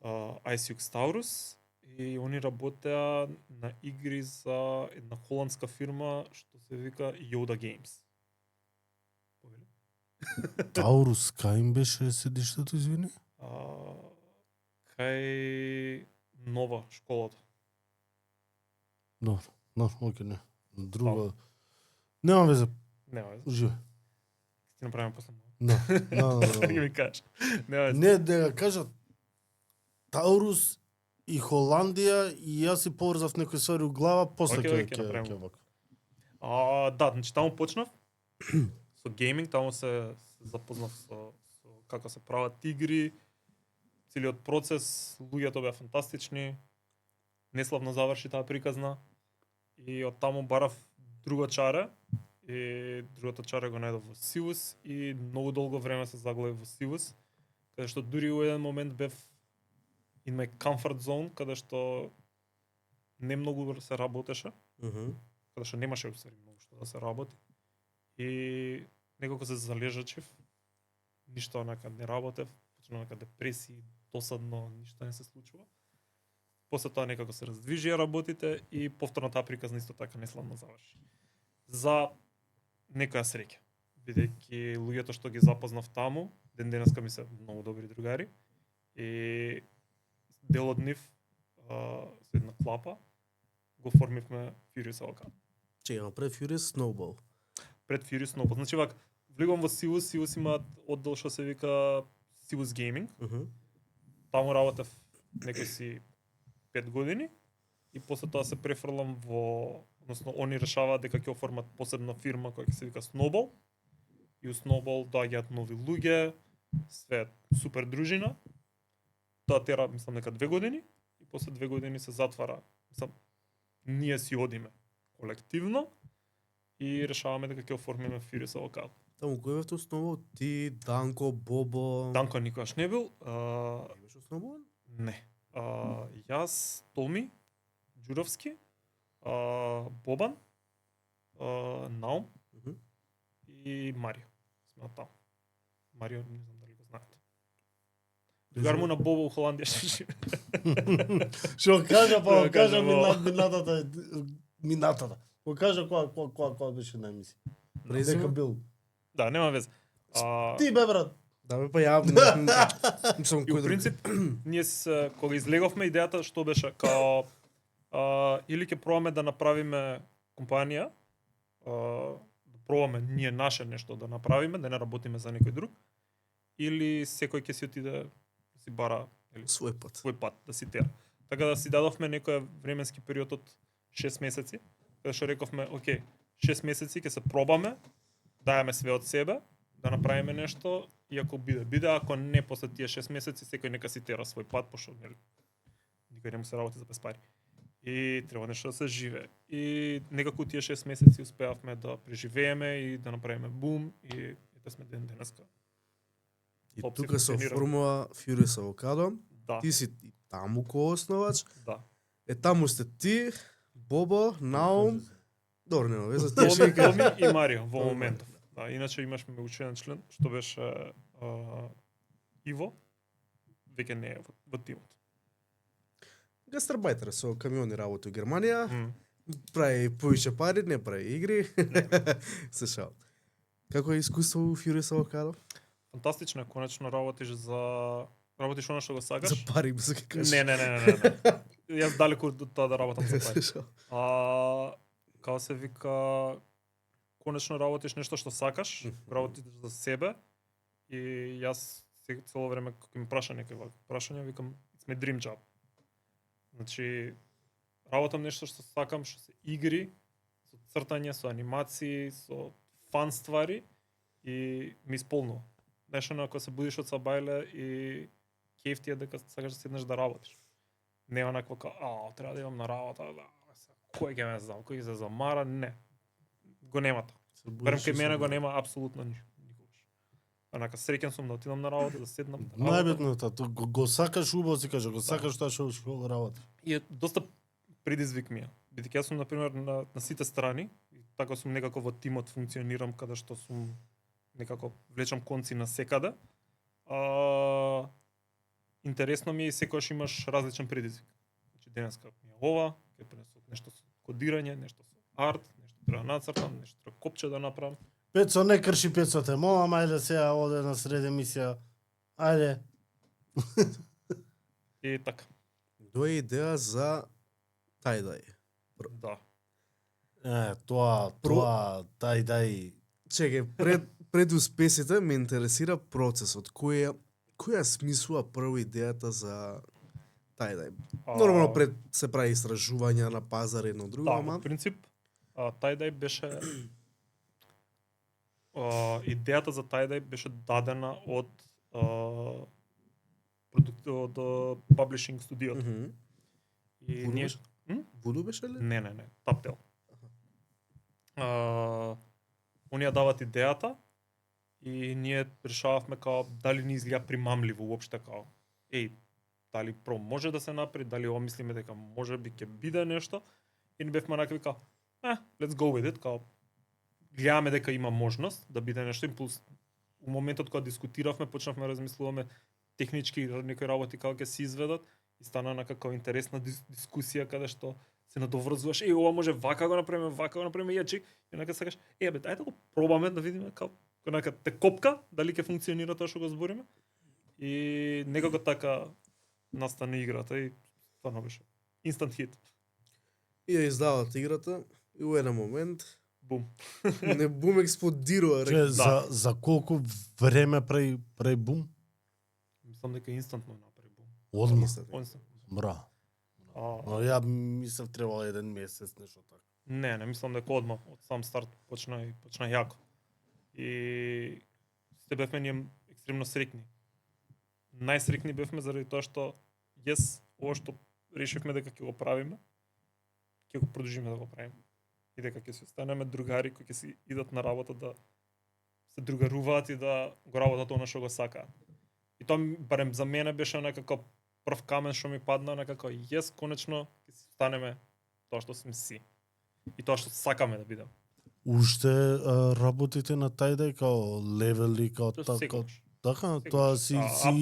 ICX Taurus, и они работеа на игри за една холандска фирма што се вика Yoda Games. Таурус, кај им беше седиштето, извини? Кај нова школата. Окей, не. Друга. Нема везе, Нема везе. уживе. Ти направиме после. Да. Ми кажеш. Нема везе. Не, да кажат Таурус и Холандија и јас си поврзав некои ствари у глава, после Океј, ќе направиме. вака. Да, значи таму почнав со гейминг, таму се запознав со како се прават игри, целиот процес, луѓето беа фантастични. Неславно заврши таа приказна и од таму барав друго чаре и другото чаре го најдов во Сивус и многу долго време се заглавив во Сивус, каде што дури у еден момент бев in my comfort zone, каде што не многу се работеше, каде што немаше уствари многу што да се работи. И некако се залежачив. Ништо онака не работев, почна онака депресии, досадно, ништо не се случува. После тоа некако се раздвижија работите и повторно таа приказна исто така неславно заврши. За некоја среќа, бидејќи луѓето што ги запознав таму, ден денеска ми се многу добри другари и дел од нив со една клапа го формивме Furious Avocado. Чекам, пред Furious Snowball. Пред Furious Snowball. Значи вак, влегувам во Сивус имаат оддел што се вика Сивус Gaming. Таму работев некои си 5 години и после тоа се префрлам во, односно они решаваат дека ќе оформат посебна фирма која ќе се вика Snowball. И у Snowball доаѓаат нови луѓе, све супер дружина. Тоа тера, мислам, нека 2 години и после 2 години се затвара. Мислам, ние си одиме колективно и решаваме дека ќе оформиме Furious Avocado. Таму кој бевте у Snowball? Ти, Данко, Бобо... Данко никогаш не бил. Не беше у Snowball? Не. Јас, Томи, Ѓуровски, Бобан, Наум и Марио. Сме од таму. Марио, не знам дали го знаете. Другар му на Бобо у Холандија што живе. Што кажа, па Што кажа кажа, минатата. Го кажа која беше на емисија. Дека Презиме? бил. Да, нема веза. Ти бе брат. Да бе, па ја... Мислам, И кој у принцип, ние се, кога излеговме идејата што беше као или ќе пробаме да направиме компанија, да пробаме ние наше нешто да направиме, да не работиме за некој друг, или секој ќе си отиде да си бара или Свој пат. свој пат да си тера. Така да си дадовме некој временски период од 6 месеци, каде што рековме, окей, 6 месеци ќе се пробаме, дајаме све од себе, да направиме нешто и ако биде, ако не после тие 6 месеци секој нека си тера свој пат, пошто нели никој не му се работи за без пари. И треба нешто да се живее. И некако тие 6 месеци успеавме да преживееме и да направиме бум и ете сме ден денеска. И Опција тука се функционира. оформува Furious Avocado. Да, Ти си и таму кој основач. да. Таму сте ти, Бобо, Наум. Добро, нема веза, ти Томи, ще кажа. Томи и Марио во Томи, моментов. Да, иначе имашме учен член што беше Иво, веќе не е во тимот. Гастарбајтер со камиони работи у Германија. М. Прави повише пари, не прави игри. Се шал. Како е искуство у Furious Avocado? Фантастично е, конечно работиш работиш она што го сакаш. За пари, би се ке кажеш. Не. Јас далеку од тоа да работам за пари. Се шал. Као се вика, конечно работиш нешто што сакаш, работиш за себе и јас цело време кога ми праша некој вакви прашања, викам it's my dream job. Значи работам нешто што сакам, што се игри, со цртање, со анимации, со фан ствари и ми исполнува. Знаеш, ако се будиш од сабајле и кеф ти е дека сакаш да седнеш да работиш. Не онакво као, треба да идам на работа, да, кој ќе ме знам, кој ќе се замара, не. Го нема тоа. Барем кај мене го нема апсолутно никогаш. Онака среќен сум да отидам на работа, да седнам. Да работам. Најбитно е тоа, го сакаш убаво си кажа, го сакаш тоа што работиш. И е доста предизвик ми е. Бидејќи јас сум на пример на сите страни, и така сум некако во тимот функционирам каде што сум некако влечам конци на секаде. Интересно ми е и секогаш имаш различен предизвик. Значи денеска ми е ова, ќе пренесов нешто со кодирање, нешто со арт, нешто треба нацртам, нешто треба копче да направам. Пецо не крши Пецо те, молам, ајде сега оде на сред емисија. Ајде. И така. Дое идеја за тајдај. Да. Тоа, тај. Чекај, пред успесите ме интересира процесот. Која смислува прво идејата за тајдај? Нормално пред се прави истражувања на пазар едно друго, Да, ама во принцип, тајдај беше идејата за тајдај беше дадена од паблишинг студиото. И Вуду ние беше? Вуду беше ли? не, Таптел. Они ја дават идејата и ние решававме као дали ни изгледа примамливо уопште као дали про може да се направи, дали ова мислиме дека може би ќе биде нешто и ни бевме накви као let's go with it, као гледаме дека има можност да биде нешто импулс. У моментот кога дискутиравме, почнавме да размислуваме технички некои работи како ќе се изведат и стана на како интересна дискусија каде што се надоврзуваш, ова може вака го направиме, ја чек, и онака сакаш, бе, дај да го пробаме да видиме како онака те копка, дали ќе функционира тоа што го збориме. И некако така настана играта и стварно беше instant hit. И ја издават играта и у еден момент Бум. не бум експлодирува. Че, за колку време прави бум? Мислам дека инстантно направи бум. Одма. Инстантно. Бра. Но ја мислев требало еден месец, нешто така. Не мислам дека одма од сам старт почна јако. И сте бевме ние екстремно среќни. Најсреќни бевме заради тоа што ова што решивме дека ќе го правиме, ќе го продолжиме да го правиме. И дека ќе се станеме другари кои ќе си идат на работа да се другаруваат и да го работат она што го сакаат. И тоа барем за мене беше некако прв камен што ми падна, некако конечно ќе си станеме тоа што сме си. И тоа што сакаме да бидеме. Уште работите на тајде као левели као така. Така, тоа си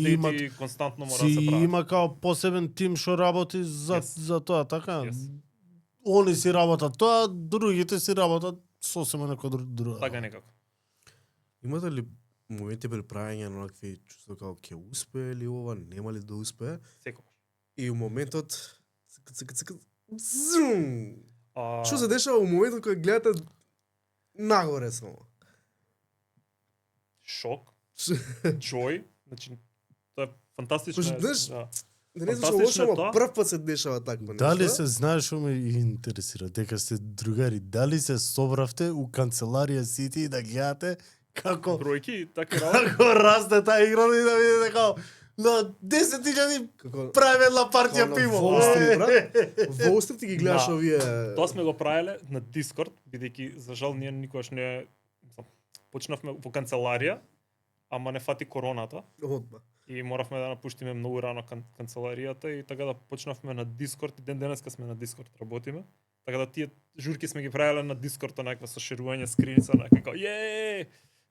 има константно мора да се прави. Има као посебен тим што работи за тоа, така. Они си работат тоа, другите си работат сосема некој друг. Така некако. Имате ли моменти при правење на онакви чувства како ќе успее ли ова, нема ли да успее? Секогаш. И у моментот зум. Што се дешава у моментот кога гледате нагоре само? Шок, џој, значи тоа е фантастично. Не знам лошо, ама прв пат се дешава такво нешто. Дали се знаеш што ме интересира, дека сте другари, дали се собравте у канцеларија Сити да гледате како бројки така работи. Како расте таа игра и да видите како на 10.000 правиме една партија пиво. Во Стрит ги гледаш овие. Тоа сме го правеле на Дискорд, бидејќи за жал ние никогаш не почнавме во канцеларија, ама не фати короната. Одма. И моравме да напуштиме многу рано канцеларијата и така да почнавме на Дискорд и ден денеска сме на Дискорд работиме. Така да тие журки сме ги правеле на Дискорд, онаква со шерување скриница, како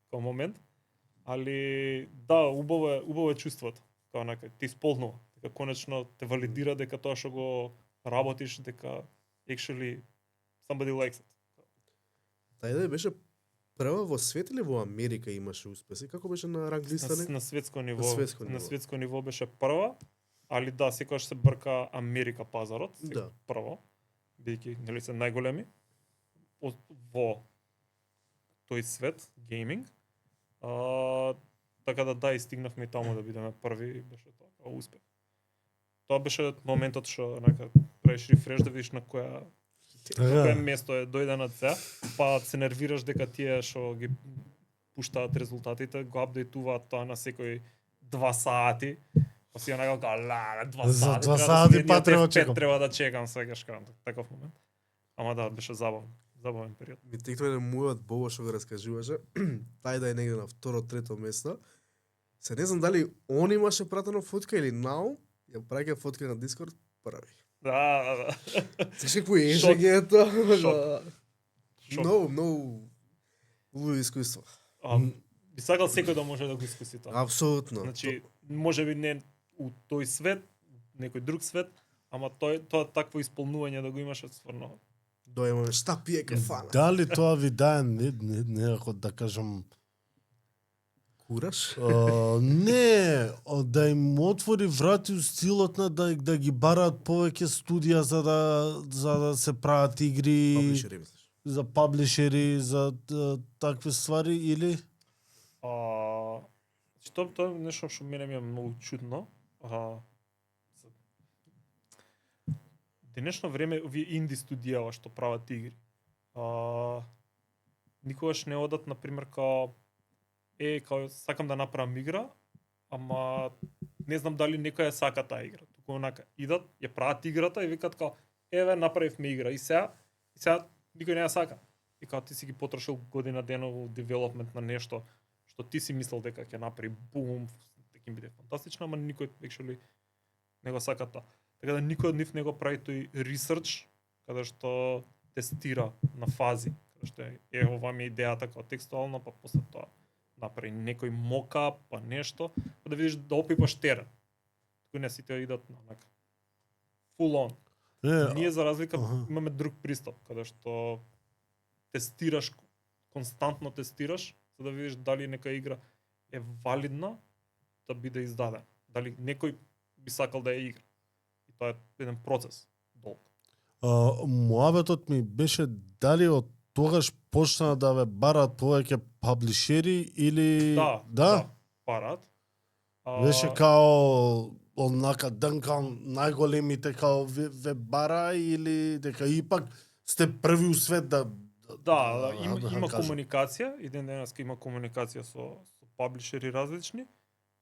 као момент. Али да, убаво е чувството. Као онака ти исполнува, дека конечно те валидира дека тоа што го работиш, дека actually somebody likes it. Тајде беше прва во свет или во Америка имаше успеси? Како беше на ранг листа? На светско ниво. На светско ниво беше прва, али да, секогаш се брка Америка пазарот, да. Прво, бидејќи нели се најголеми во тој свет гейминг. Така да стигнавме и таму да бидеме први, беше тоа успех. Тоа беше моментот што онака правиш рефреш да видиш на кое место е дојдена цеа, па се нервираш дека тие што ги пуштаат резултатите го апдейтуваат тоа на секој 2 сати. Па си онака 2 сати. За 2 сати па треба да чекам секогаш таков момент. Ама да, беше забавен период. Ми текнува на мојот Бобо што го раскажуваше, тај да е негде на второ, трето место. Се не знам дали он имаше пратено фотка или Нау, ја праќа фотка на Дискорд први. Да. Слушай, какво ежење е тоа? Шок. Много луѓе искуство. Би сакал секој да може да го искуси тоа. Апсолутно. Значи, може би не у тој свет, некој друг свет, ама тоа такво исполнување да го имаше стварно. Дојмаме шта пие кафана. Дали тоа ви дае некако да кажам кураж? Не, да им отвори врати у стилот на да ги бараат повеќе студија за да се прават игри, Паблишери, мислиш? За паблишери, за такви ствари или тоа е нешто што мене ми е многу чудно. Денешно време овие инди студија што прават игри, никогаш не одат на пример као сакам да направам игра, ама не знам дали некој ја сака таа игра. Туку онака идат, ја прават играта и викаат као направивме игра и сега никој не ја сака. И као ти си ги потрошил година дена во девелопмент на нешто што ти си мислел дека ќе направи бум, дека биде фантастично, ама никој actually не го сака тоа. Така да никој од нив не го прави тој ресерч каде што тестира на фази, Што ова ми е идејата како текстуално, па после тоа направи некој мокап, па нешто, па да видиш да опипаш терен. Туку не сите идат на онака full on. Ние за разлика имаме друг пристап, каде што тестираш, константно тестираш, за да видиш дали нека игра е валидна да биде издадена. Дали некој би сакал да ја игра. И тоа е еден процес долг. Муабетот ми беше дали од тогаш почна да ве барат повеќе паблишери или Да, барат. Беше као онака днкам најголемите као ве бара или дека ипак сте први у свет да има комуникација, и ден денеска има комуникација со паблишери различни.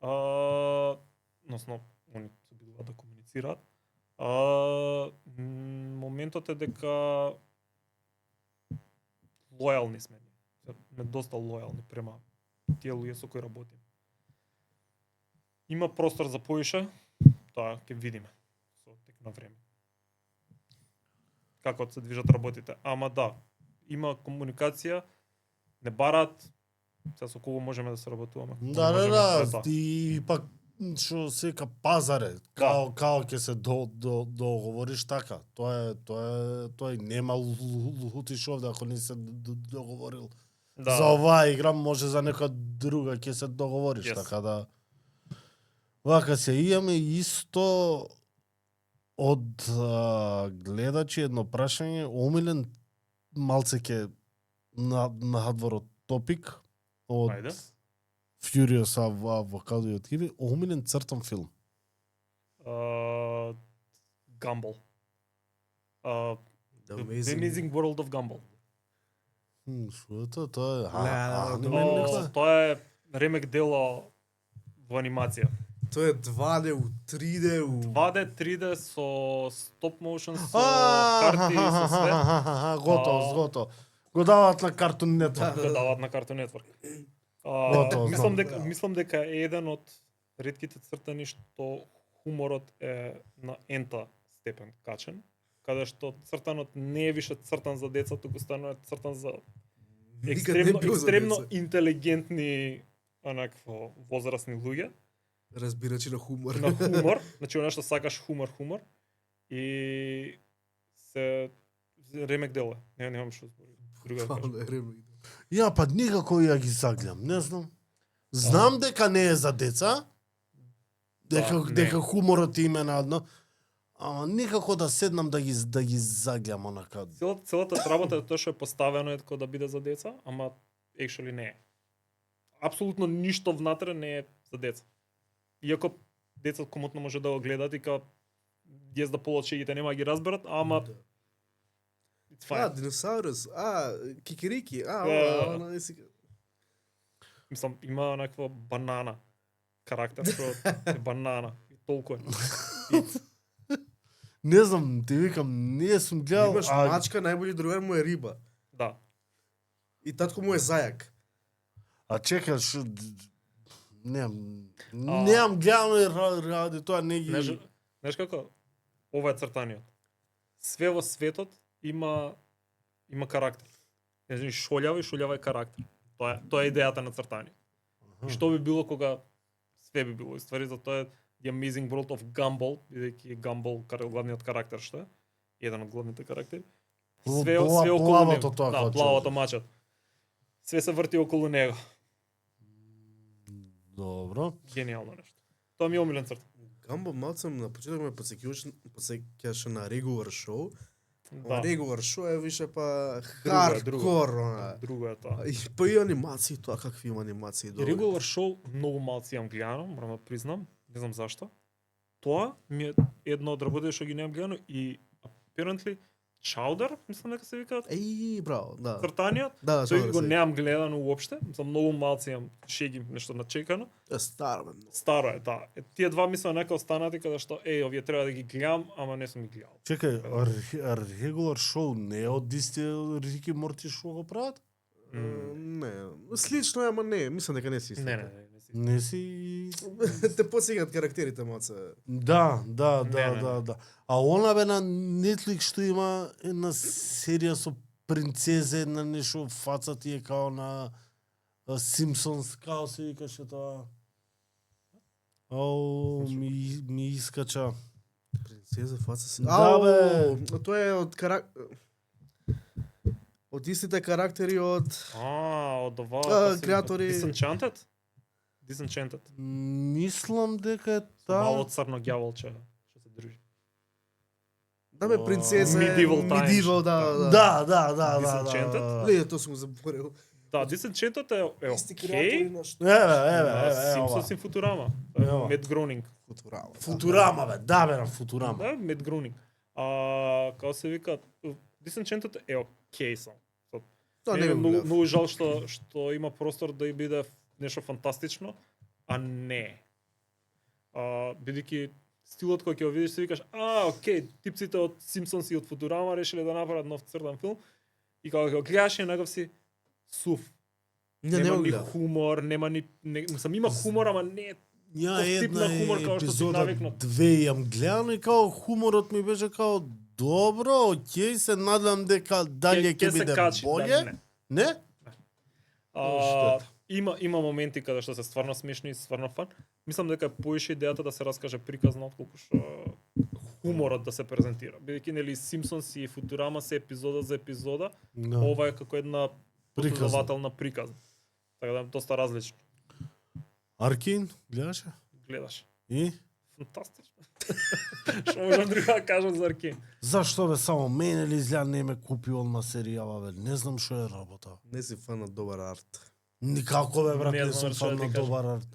Односно, они се обидуваат да комуницираат. Моментот е дека лојални сме. Сме доста лојални према тие луѓе со кои работиме. Има простор за поише, тоа ќе видиме со тек на време. Како се движат работите. Ама да, има комуникација, не барат, сега со кого можеме да се работуваме. Да, и пак што сека пазаре, као ќе се договориш така. Тоа е нема лутиш овде ако не се договорил. За оваа игра може за нека друга ќе се договориш, така да. Вака се имаме исто од гледачи едно прашање, омилен малце ќе надворот топик од Furious Avocado и од Kiwi, омилен цртан филм. Gumball. The Amazing World of Gumball. Што е тоа? Тоа е ремек дело во анимација. Тоа е 2D у 3D у 2D, 3D со стоп моушен, со карти, со све. Готово. Го даваат на Cartoon Network. Го даваат на Cartoon Network. Мислам дека е еден од ретките цртани што хуморот е на ента степен качен, каде што цртанот не е више цртан за деца, туку станува цртан за екстремно интелигентни онакво возрастни луѓе. Разбирачи на хумор. На хумор, значи она што сакаш хумор и се ремек дело. Немам што збори. Друга кажам. Ја па никако ја ги загледам, не знам. Знам дека не е за деца, дека хуморот им е на одно, ама никако да седнам да ги загледам онака. Целата работа е тоа што е поставено е како да биде за деца, ама actually не е. Апсолутно ништо внатре не е за деца. Иако деца комотно може да го гледат и као јас да полочегите нема да ги разберат, ама диносаурус, кикирики, мислам, има онаква банана карактер, што е банана, и толку е. Не знам, ти викам, не сум гледал. Имаш мачка, најболи другар му е риба. Да. И татко му е зајак. Чекаш, немам гледано ради тоа, не ги... Знаеш како? Ова е цртаниот. Све во светот има карактер. Значи шолјава е карактер. Тоа е идејата на цртање. И што би било кога све би било? Ствари за тоа е The Amazing World of Gumball, бидејќи Gumball главниот карактер што е, еден од главните карактери. Све околу него. Да, плавото мачат. Све се врти околу него. Добро. Гениално нешто. Тоа ми е омилен црт. Gumball малце на почеток ме подсеќаше на Regular Show. Да. Regular Show е више па хардкор. Друго е тоа. И па и анимации, тоа какви има анимации добри. Regular Show многу малци имам гледано, морам да признам, не знам зашто. Тоа ми е едно од работите што ги немам гледано и apparently Chowder, мислам дека се викаат. Браво, да. Цртаниот, тој го немам гледано уопште, за многу малци имам шеги нешто начекано. Старо е, да. Тие два мислам нека останати каде што овие треба да ги гледам, ама не сум ги гледал. Чекај, Regular Show не е од истите Рики Морти што го прават? Не, слично е, ама не, мислам дека не си истите. Не си... Те посеќаат карактерите малце. Да. А она бе на Netflix што има една серија со принцезе една нешто, фаца ти е као на Симпсонс, као се викаше тоа. Ау, ми искача. Принцеза фаца си. Да, бе. Тоа е од од истите карактери од Од ова креатори. Disenchanted? Disenchanted. Мислам дека е Мало таа. црно ѓаволче што се дружи. Да бе, принцеза. Medieval times. Medieval, да. Да. Disenchanted? Ле, тоа сум го заборел. Да, Disenchanted е Исти креатори окей. на што? Еве. Симпсонс и Футурама. Ева. Мед Гронинг. Футурама. Футурама, бе, да бе, на Футурама. Да, Мед Гронинг. Како се вика, Disenchanted е окей сам. Тоа Не не е го многу, гледав. многу жал што има простор да и биде нешто фантастично, а не. Бидејќи стилот кој ќе го видиш, се викаш, окей, типците од Симпсонс и од Футурама решиле да направат нов цртан филм. И кога го гледаш, некако си сув. Не Нема го ни гледав. хумор, нема ни... Има хумор, ама не е Ја Тов тип на една хумор како што си епизода навикнат. две јам гледано и као хуморот ми беше као добро, окей, се надам дека дале ќе се биде качи, боле. да, не. Не? Штета. Има моменти каде што се стварно смешни и стварно фан. Мислам дека е поише идејата да се раскаже приказно отколку што хуморот да се презентира. Бидејќи нели Симпсонс и Футурама се епизода за епизода, Да. ова е како една Приказна. последователна приказна. Така да е доста различно. Аркейн, гледаше? Гледаш. И? Фантастично. Што можам друго да кажам за Аркейн? Зашто бе само мене ли изгледа не ме купи одма серијала, бе? Не знам што е работа. Не си фан на добар арт. Никако бе, брат, Не не знам сум што фан да ти на кажам. добар арт.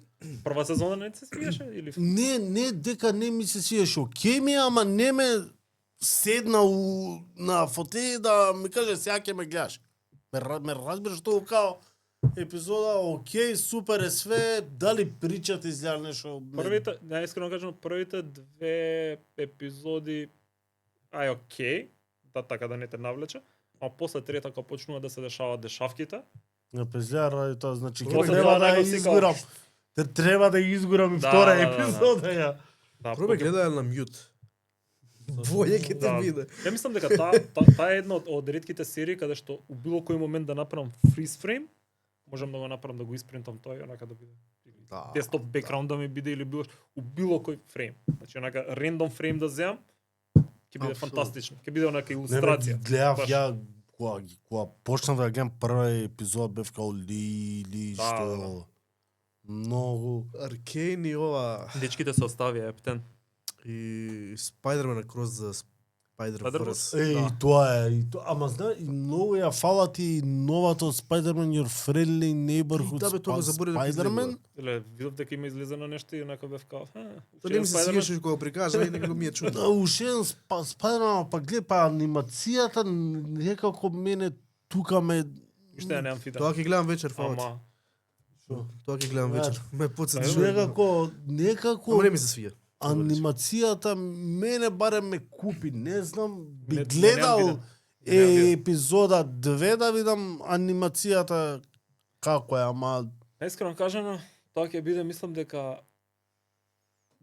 Прва сезона не ти се свиеше или Не, дека не ми се свиеше. Окей ми, ама не ме седна на фотеј да ми каже сега ќе ме гледаш. Ме разбираш тоа као епизода, окей, супер е све, дали причат изгледа нешто. првите, најискрено кажам, првите две епизоди окей, да така да не те навлече, а после трета кога почнува да се дешаваат дешавките, На пезлjar ради тоа, значи ќе После треба тоа да ја некој си као- изгурам. Треба да ја изгурам и Да, втора да, епизода ја. да, Пробај гледај на мют. Боје ќе те Да. биде. Ја мислам дека таа е една од ретките серии каде што у било кој момент да направам freeze frame, можам да го направам да го испринтам тоа и онака да биде. Да. Десктоп бекграунд да ми биде или било у било кој фрейм. Значи онака рандом фрейм да земам, ќе биде Апсолутно. фантастично. Ќе биде онака Не, бе, илустрација. гледав Баш. ја кога почнав да гледам први епизод бев као ли Да, што да, е да. ова. Многу. Аркейн и ова Дечките се оставија ептен. и Spider-Man Across the Spider-Verse. И тоа е, ама знае, и многу ја фалат и новото Spider-Man Your Friendly Neighborhood Да, бе, тоа го заборив да Spider-Man. Ле, видов дека има излезено нешто и онака бев као, Тоа не ми се свиеше кога го прикажа и некако ми е чудно. Да, уште еден Spider-Man, па гледа, па анимацијата некако мене тука ме... Уште ја немам фита. Тоа ќе гледам вечер, фала ти. Ама Тоа ќе гледам вечер. Ме потсетиш. Некако Ама не ми се свија. анимацијата мене барем ме купи, не знам, би Не гледал немам виден. епизода 2 да видам анимацијата како е, ама најскрено кажано, тоа ќе биде мислам дека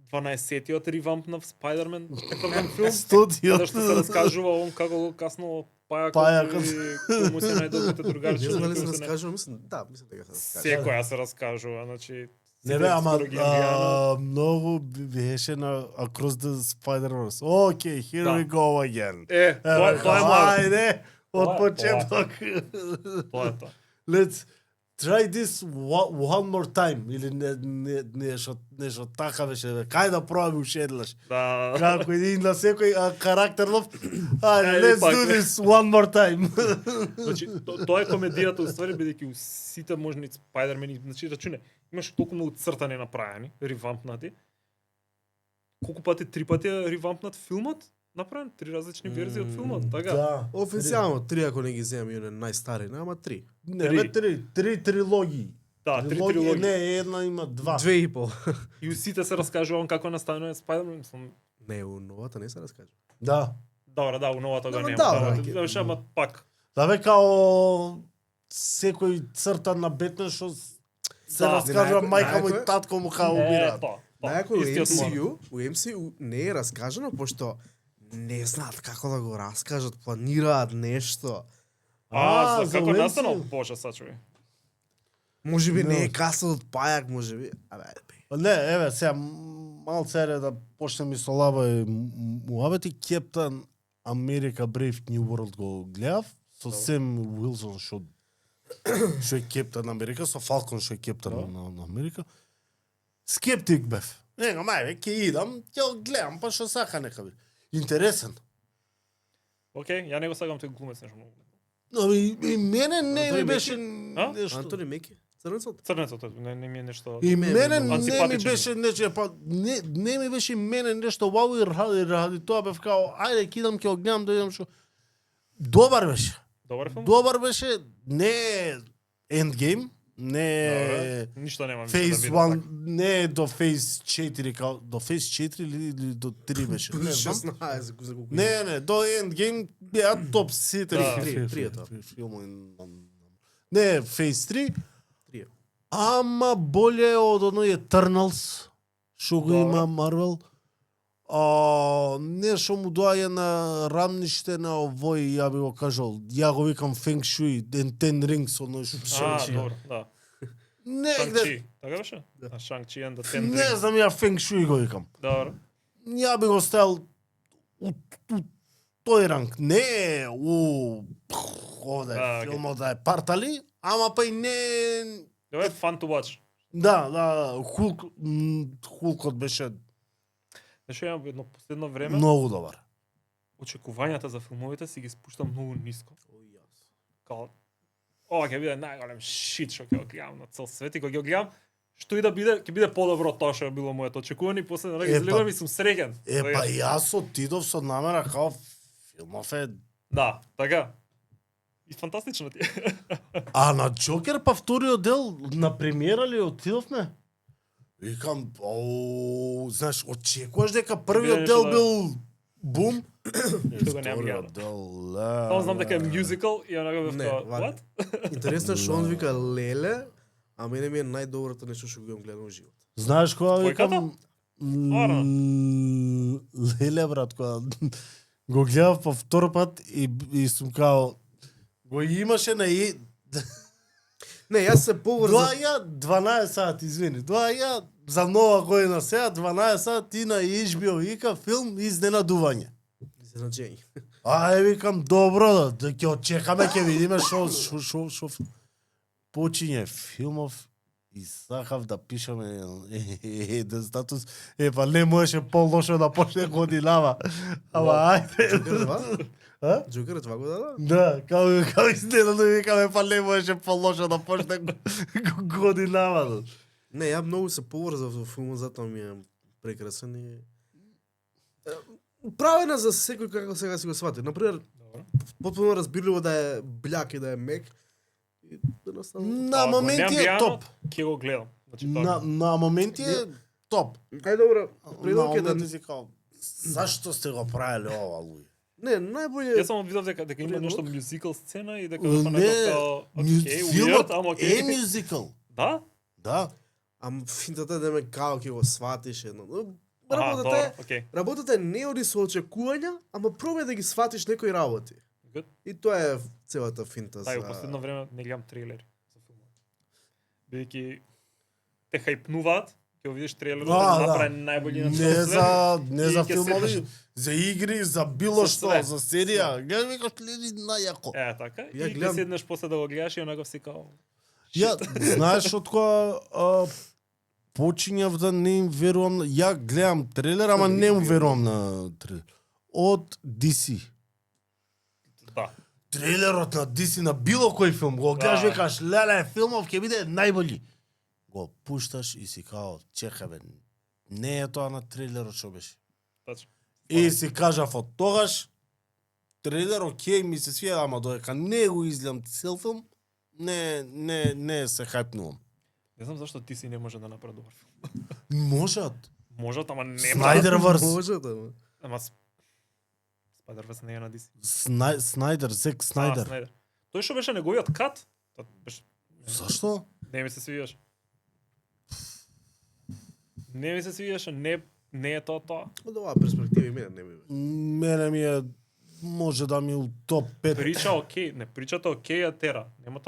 12-тиот ревамп на Spider-Man четвртен филм. студио. Зашто се раскажува он како го каснало Пајакот. и кој му се најдобрите Не другарчиња. знам дали се кои се раскажува, мислам, да, мислам дека се раскажува. Секоја се раскажува, значи Не бе, ама скоро ги ја многу беше на Across the Spider-Verse. Okay, here Да. we go again. тоа е моја. Ајде, од Тоа е, почеток. Тоа е тоа. Let's try this one more time. Или нешто така беше. Бе. Кај да пробаме уште еднаш. Да. Како и на секој карактер нов. Ајде, Ајде, let's пак. do this one more time. Значи тоа е комедијата уствари бидејќи у сите можни Спајдермени, значи рачуне, имаш толку многу цртани направени, ревампнати. Колку пати, 3 пати е ревампнат филмот? Направен 3 различни верзии од филмот, така? Да. Официјално 3 ако не ги земам и оне најстари, ама 3. Не, бе, три трилогии. Да, 3 трилогии. Не, една има два. 2,5. И у сите се раскажува он како настанува Спајдермен, мислам. Не, у новата не се раскажа. Да. Добро, да, у новата го Ама нема. да, Да, да, ама пак. Да бе, као секој цртан на Бетмен што се Да, раскажува најако- мајка му и најако е- татко му као умираат. Тоа. Најако у Истиот мора. MCU не е раскажано, пошто не знаат како да го раскажат, планираат нешто. За како Уенци. настанал? Боже, сачувај. Може би не Не. е каса од пајак, може би. Абе, ајде. Не, еве, сега малце е да почнем и со лаба и муабети. Кептан Америка Brave New World го гледав со Сем Уилсон што е Кептан Америка, со Фалкон што е Кептан на Америка. Скептик бев. Него, мајве, ќе идам, ќе го гледам, па што сака нека биде. Интересен. Океј, ја не го сакам тој глумец нешто многу. Но и мене не Антони ми беше А? нешто. Антони Меки, Црнецот. Црнецот не ми е нешто. И мене не ми Антипатичен. беше нече, па не ми беше и мене нешто вау и ради тоа бев као ајде ќе идам ќе го гледам да идам што. Добар беше. Добар филм? Добар беше, не Endgame, не Добре. Ништо нема. Phase 1, не до Phase 4, као до Phase 4 или до 3 беше. Не знам. 16 за колку. Не, до Endgame беа топ сите Да, три е тоа. филмови. Не, Phase 3. 3. Ама боле од оној Eternals, што го Добро. има Марвел. Нешто му доаѓа на рамниште на овој, ја би го кажал, ја го викам Feng Shui, Ten Rings, оној што Добро, да. негде, Шанг-Чи, така беше? А Шанг-Чи and the Ten не Rings. знам, ја Feng Shui го викам. Добро. Ја би го ставил у тој ранг, не у овде А, окей. филмот да е партали, ама па и не. Добро, fun to watch. Да, Hulkот беше Нешто имам едно последно време, многу добар. очекувањата за филмовите си ги спуштам многу ниско. Као, ова ќе биде најголем шит што ќе го гледам на цел свет и кога ќе го гледам, што и да биде, ќе биде подобро од тоа што е било моето очекување и после на Е, ги па- излегувам и сум среќен. Па јас отидов со намера као филмов е. Да, така. И фантастично ти. е. А на Джокер па вториот дел на премиера ли отидовме? Викам, знаеш, очекуваш дека првиот Биде дел нешто да- бил бум? Тоа немам гледано. Вториот дел, Само знам дека е мюзикл и онака бев Не, тоа, вака. what? Интересно е што он вика Леле, а мене ми е најдоброто нешто што го имам гледано во живот. Знаеш кога Двојката? викам? Леле, брат, кога го гледав по втор пат и сум као го имаше на Не, јас се поврзав. Доаѓа 12 сати, извини. Доаѓа за нова година сега 12 сати на HBO вика филм Изненадување. Изненаđење. Викам добро да ќе очекаме ќе видиме што почиње филмов и сакав да пишеме еден статус. Па не можеше по-лошо да почне годинава. Ама ајде. Джокер това? А? Джокер това го дада? Да, као изненадно викаме па не можеше по-лошо да почне годинава. Не, ја многу се поврзав во филмот, затоа ми е прекрасен и правена за секој како сега си го свати. Например, Добро. потpuno разбирливо да е бљак и да е мек. И едноставно. На моменти е топ. Ќе го гледам. Значи На моменти е топ. Ај добро, На предок е да моменти си као зашто сте го правеле ова луѓе? не, најбоље Јас само видов дека има Предлог. нешто мюзикл сцена и дека Не, тоа некако као окей, филмот weird, ама е окей. мюзикл. Да? Да. ам финтата е да ме као ќе го сватиш едно. Работата добро, е окей. работата не оди со очекувања, ама пробај да ги сватиш некои работи. Good. И тоа е целата финта Тај, за... во последно време не гледам трейлери за филмот. Бидејќи те хајпнуваат, ќе го видиш трейлерот, Да, да да. направи најбољи на Не И за ќе филмови, седнеш. за игри, за било За што, све. за серија. Гледай викаш леди најако. така. Ја И ќе гледам- седнеш после да го гледаш и онаков си као Ја знаеш од кога почињав да не им верувам, ја гледам трейлер, ама не им верувам на трейлер. Од DC. да. Трейлерот на DC на било кој филм го гледаш, Да. викаш леле, филмов ќе биде најбољи. Го пушташ и си као, чекај бе, не е тоа на трейлерот што беше. Тачно. И си кажав од тогаш, трейлер окей, ми се свија, ама додека не го изгледам цел филм, не се хајпнувам. Не знам зашто ти си не може да направи добар филм. Можат. Можат, ама не Снайдервърс. Може да. Ма. Ама Spider-Verse не е на DC. Снайдер, Зек Снайдер. Снайдер. Тој што беше неговиот кат? Тоа беше Зашто? не ми се свиѓаше. Не ми се свиѓаше, не е тоа. Од оваа перспектива и мене не ми беше. Мене ми е може да ми у топ 5. Прича окей, не причата окей ја тера. Нема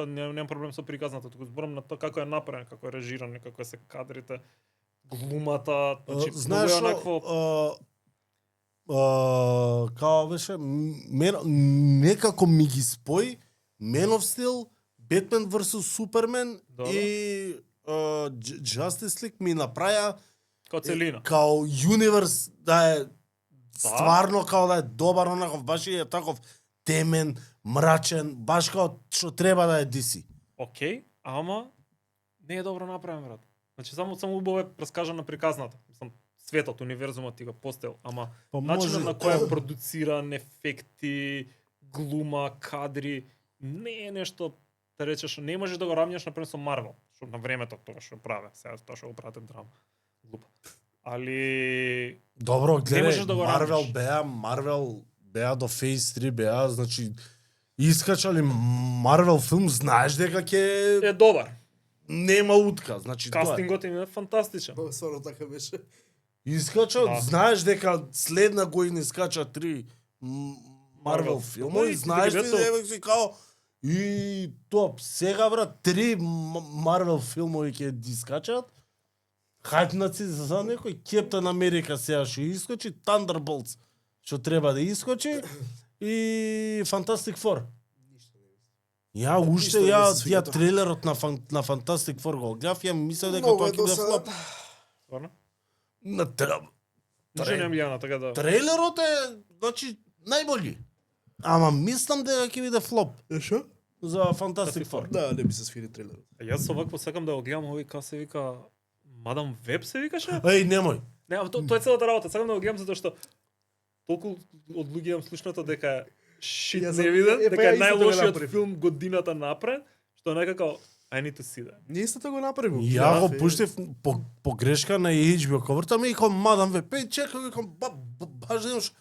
проблем со приказната, туку зборам на тоа како е направен, како е режиран, како се кадрите, глумата, значи Знаеш многу е онакво као беше, некако ми ги спои Man of Steel, Batman vs Superman Добро. и Justice League ми направија како целина. као универс да е стварно као да е добар, онаков баш и е таков темен, мрачен, баш као што треба да е DC. Окей, ама не е добро направен, брат. Значи само убаво е раскажана приказната. Мислам, светот, универзумот ти го постел, ама Па начинот на кој е продуциран, ефекти, глума, кадри, не е нешто да речеш, не можеш да го равниш например со Марвел, што на времето тоа што праве, сега тоа што го прават драма. Глупо. Али Добро, гледај, можеш да го равниш. Марвел беа до Phase 3 беа, значи искачали Марвел филм, знаеш дека ќе е добар. нема утка, значи тоа. Кастингот им е фантастичен. Стварно така беше. Искача, Да. знаеш дека следна година искача 3 Марвел Марвел филмови, и знаеш ли ти ги дека си као и топ. Сега брат 3 Марвел филмови ќе искачат. Хајпнаци за некој Кептен Америка сега што искочи, Thunderbolts што треба да искочи и Fantastic Four. Ја уште Ништо не ја ми се свига тоа. трейлерот на Fantastic Four го гледав, ја мислев дека Многу тоа е ќе биде досаден. флоп. Стварно? На Ништо немам гледано, така да. трейлерот е, значи, најбољи. Ама мислам дека ќе биде флоп Шо? за Fantastic Four. Да, не би се свири трейлерот. Јас овакво сакам да го гледам овој како се вика Мадам Веб се викаше? Еј, немој. Не, ама тоа е целата работа. Сакам да го гледам затоа што толку од луѓе имам слушнато дека шит Јас не виден, па дека ја е исто го најлошиот направив. филм годината напред, што некако I need to see that. Ние истото го направи. Ја го пуштив по грешка на HBO коверта ми и кон мадам ве пеј чекам викам баш немаш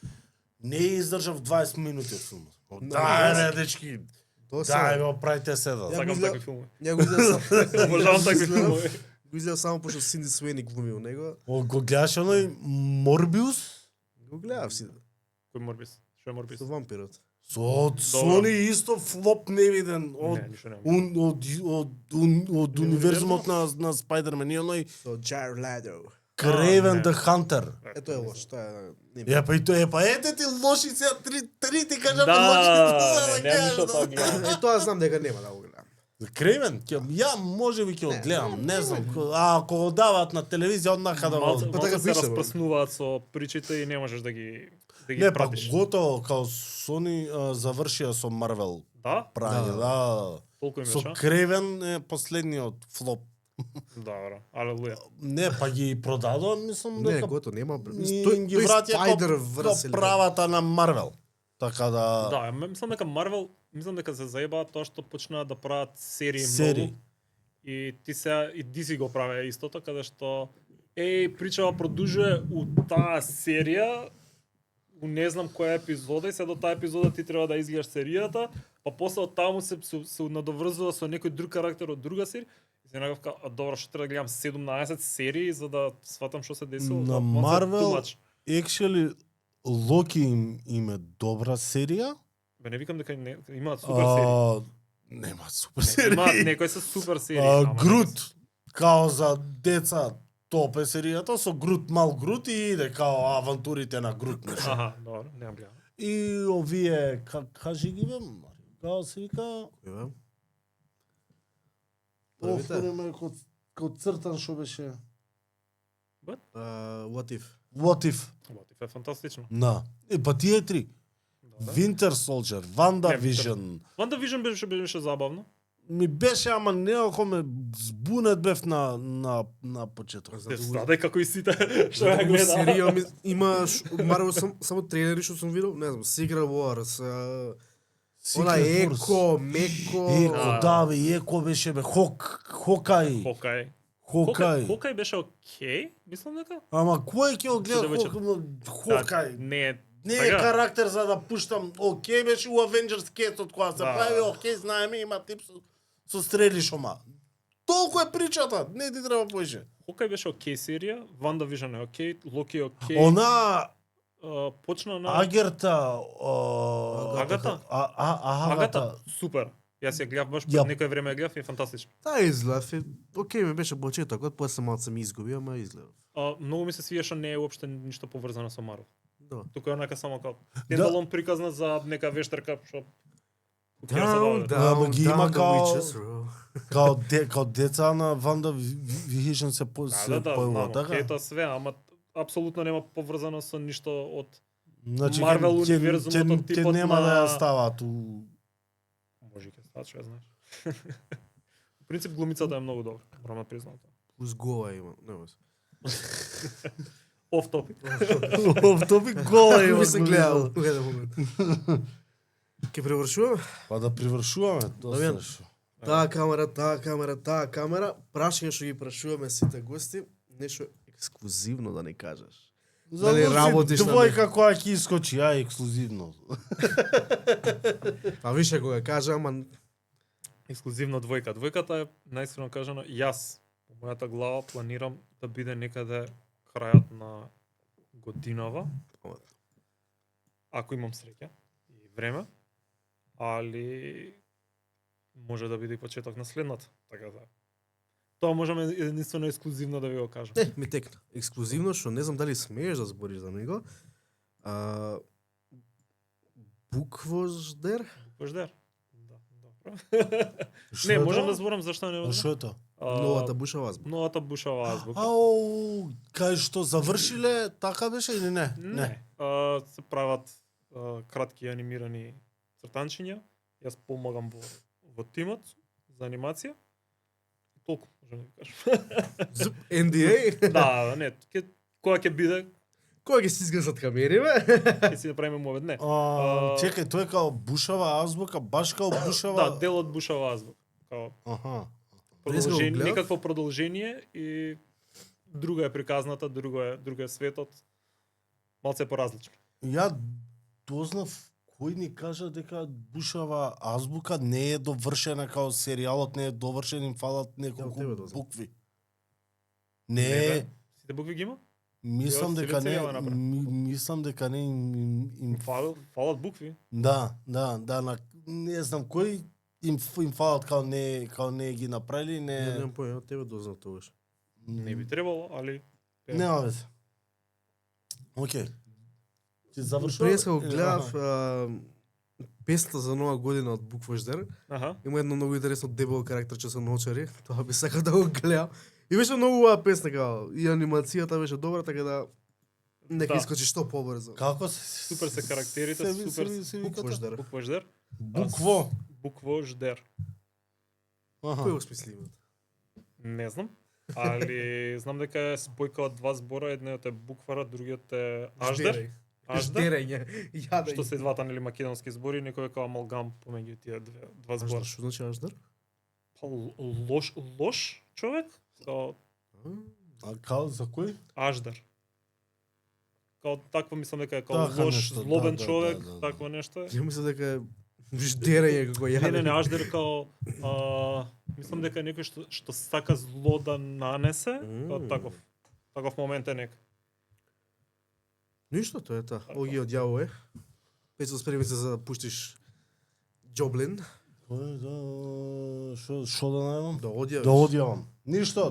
не издржав 20 минути од филмот. Дај не дечки. Дај го правите се да. Ја Сакам го такви филми. Ја го изгледав. Обожавам такви филмови. Го изгледав само пошто Синди Суени глуми у него. Го гледаш оној Морбиус Го гледав си. Кој Морбис? Што е Морбис? Со вампирот. со Сони исто флоп невиден од Не, ништо немам. од универзумот на Спајдермен и оној Со Jared Leto. Craven не. the Hunter. Ето е лош, тоа е не. Ја па и тоа па ете ти лоши сега три ти кажам Да, лоши. не, ништо тоа гледам. Е тоа знам дека нема да го гледам. Кремен, ја може би ќе го гледам, не знам. Ако го дават на телевизија однака да Малце го. Па така малце се пише, бе. распрснуваат со причите и не можеш да ги Не, па пратиш. готово као Сони завршија со Марвел Да? прање, да. Толку Со имаше. Кревен е последниот флоп. Добро. Алелуја. Не, па ги продадоа, мислам Не, дека гото нема. и Тој ги тој вратија Spider ко врс правата на Марвел. Така да Да, мислам дека Марвел, мислам дека се заебаат тоа што почнаа да прават серии Серии. многу. И ти сега и DC го праве истото каде што причава продужува у таа серија у не знам која епизода и се до таа епизода ти треба да изгледаш серијата, па после од таму се надоврзува со некој друг карактер од друга серија. И се некако, добро, што треба да гледам 17 серии за да сватам што се десило. на Малце Марвел too much. actually Локи им е добра серија. Бе, не викам дека имаат супер серии. Нема супер серија. Имаат некои се супер серии. ама не Грут, као за деца, топ е серијата, со Грут, мал Грут и иде као авантурите на Грут. нешто. Аха, добро, немам гледам. И овие, кажи ги бе, Марио, као се вика, Првите? офреме код цртан шо беше. What if? What if? What if е фантастично. На. Па тие три. Да. Winter Soldier, WandaVision. WandaVision беше забавно. Ми беше, ама неако ме збунет бев на почеток. Те знаде како и сите што ја Друга гледа. серија има Марвел само трейлери што сум видел, не знам, Secret Wars, она Secret Wars. Еко, Меко. Еко, да бе, Еко беше бе, Хокај. Хокај. Хокај. Хокај беше окей, мислам дека. Ама кој ќе го гледа Се да вече- Хокај? Не е Не е така. карактер за да пуштам. Окей беше у Avengers кетот која се Да. прави, окей, знаеме, има тип со стрелиш ома. Толку е причата, не ти треба повеќе. Хокај беше окей серија, WandaVision е окей, Локи е окей. Она почна на Агерта, Агата? Агата. Агата. Супер. Јас ја гледав баш Ја. пред некој време ја гледав и е фантастично. Таа изгледав, окей, ми беше почетокот, после малце ми изгуби, ама изгледав. Многу ми се свија што не е уопште ништо поврзано со Марвел. Да. Тука е онака само као стендалон приказна за нека вештерка што Down, ама ги има the као- witches row. Као деца на Ванда Вихишен се Да, појува, така? Ето све, ама апсолутно нема поврзано со ништо од Значи, Марвел ќе- универзумот, ќе типот нема на- да ја стават у... може ќе става, што ја знаеш. Во принцип глумицата е многу добра, морам да признам тоа. Плюс гола има, нема се. Оф топик. То би гола Како има. би се гледал у еден момент. Ке превршуваме? Па да привршуваме, Дамјан. доста што. Таа камера, прашање што ги прашуваме сите гости, нешто ексклузивно да не кажеш. Дали работиш на двојка која ќе искочи, ексклузивно. Па више кога кажа, ама Ексклузивно двојка. Двојката е најискрено кажано, јас по мојата глава планирам да биде некаде крајот на годинава, ако имам среќа и време, али може да биде и почеток на следната, така да. Тоа можеме единствено ексклузивно да ви го кажам. ми текна. Ексклузивно што не знам дали смееш да збориш за него. Буквождер? Буквождер. Да, добро. Што Не, е можам тоа? да зборам зашто не. А што е тоа? Новата бушава азбука. Новата бушава азбука. Ау, кај што завршиле, така беше или не? Не. Се прават кратки анимирани цртанчиња. Јас помагам во тимот за анимација. Толку, можам да ви кажам. NDA? Да, не, кога ќе биде, Кога ќе се изгасат камериве? ќе си направиме мовет, не. Чекај, тој е као бушава азбука, баш као бушава... Да, дел од бушава азбука. Као Аха. Днеска го гледав. некакво продолжение и друга е приказната, друга е светот. Малце поразлично. Ја дознав кој ни кажа дека бушава азбука не е довршена као серијалот, не е довршен, им фалат тебе неколку дознав. букви. Не е, Сите букви ги има? мислам Ја дека себе не, ја направи. мислам дека не им Фалат букви. да, не знам кој им фалат као не ги направили, Не не немам појма, тебе дознав тогаш. Не би требало, али Нема везе. Океј. Ќе завршувам. Преска го гледав песната за нова година од Буквождер. аха. Има едно многу интересно дебело карактерче со ночари. Тоа би сакал да го гледам. И беше многу убава песна као. И анимацијата беше добра, така да нека Да. искочи што побрзо. Како се Супер се карактерите, супер се викате? Буквождер. Буквождер. Букво. Буквождер. Аха. Кој го смисли името? Не знам. Али знам дека е спојка од два збора, едниот е буквара, другиот е аждер. Аждер. Ждерење. Јаде. Што се двата нели македонски збори, некој е као амалгам помеѓу тие два збора. Што значи аждер? Па лош човек? Као А као за кој? аждер. Као такво мислам дека е као Така лош, нешто, злобен да, човек, да. такво нешто е. Ја мислам дека е ждерење како јаде. Не, аждер као мислам дека е некој што сака зло да нанесе, као таков момент е нека. Ништо, тоа е таа. Оги од јаво е. Пецо спреми се за да пуштиш Джоблин. Шо да најмам? Да одјавиш. Да одјавам. Ништо,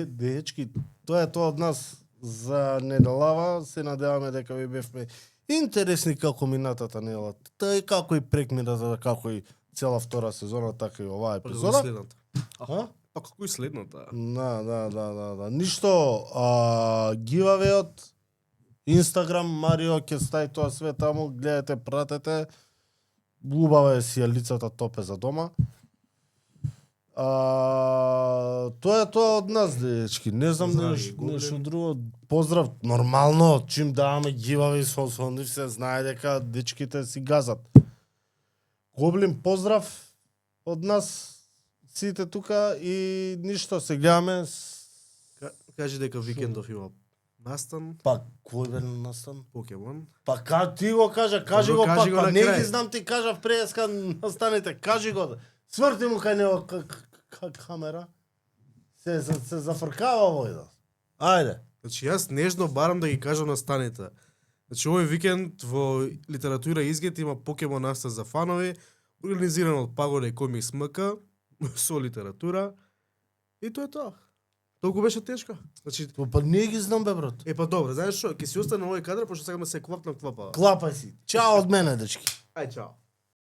дечки, тоа е тоа од нас за неделава. Се надеваме дека ви бевме интересни како минатата недела. Тоа е како и прекмината, како и цела втора сезона, така и оваа Па како и епизода. следната. А? Па како и следната. Да. Ништо, гивавеот, Инстаграм, Марио ќе стави тоа све таму, гледате, пратете. Убава е сијалицата топе за дома. Тоа е тоа од нас, дечки. Не знам Здрави, Голден. нешто друго. Поздрав, нормално, чим даваме гивави со нив се знае дека дечките си газат. Гоблин, поздрав од нас сите тука и ништо, се гледаме. Кажи дека викендов има настан, Па, кој бе настан? Покемон. Па ти го кажа, кажи Добро, го кажи пак, го па на не крај. ги знам ти кажав преска настанете, кажи го. Сврти му кај него камера. Се зафркава овој да. Ајде. Значи јас нежно барам да ги кажам настаните. Значи овој викенд во литература изгет има покемон настав за фанови, организиран од Пагода и Комикс МК со литература. И тоа е тоа. Толку беше тешко. Значи, Па не ги знам бе брат. па добро, знаеш што, ќе си остане овој кадар пошто сакам да се клапнам клапа. Клапај си. Чао од мене, дечки. Ај чао.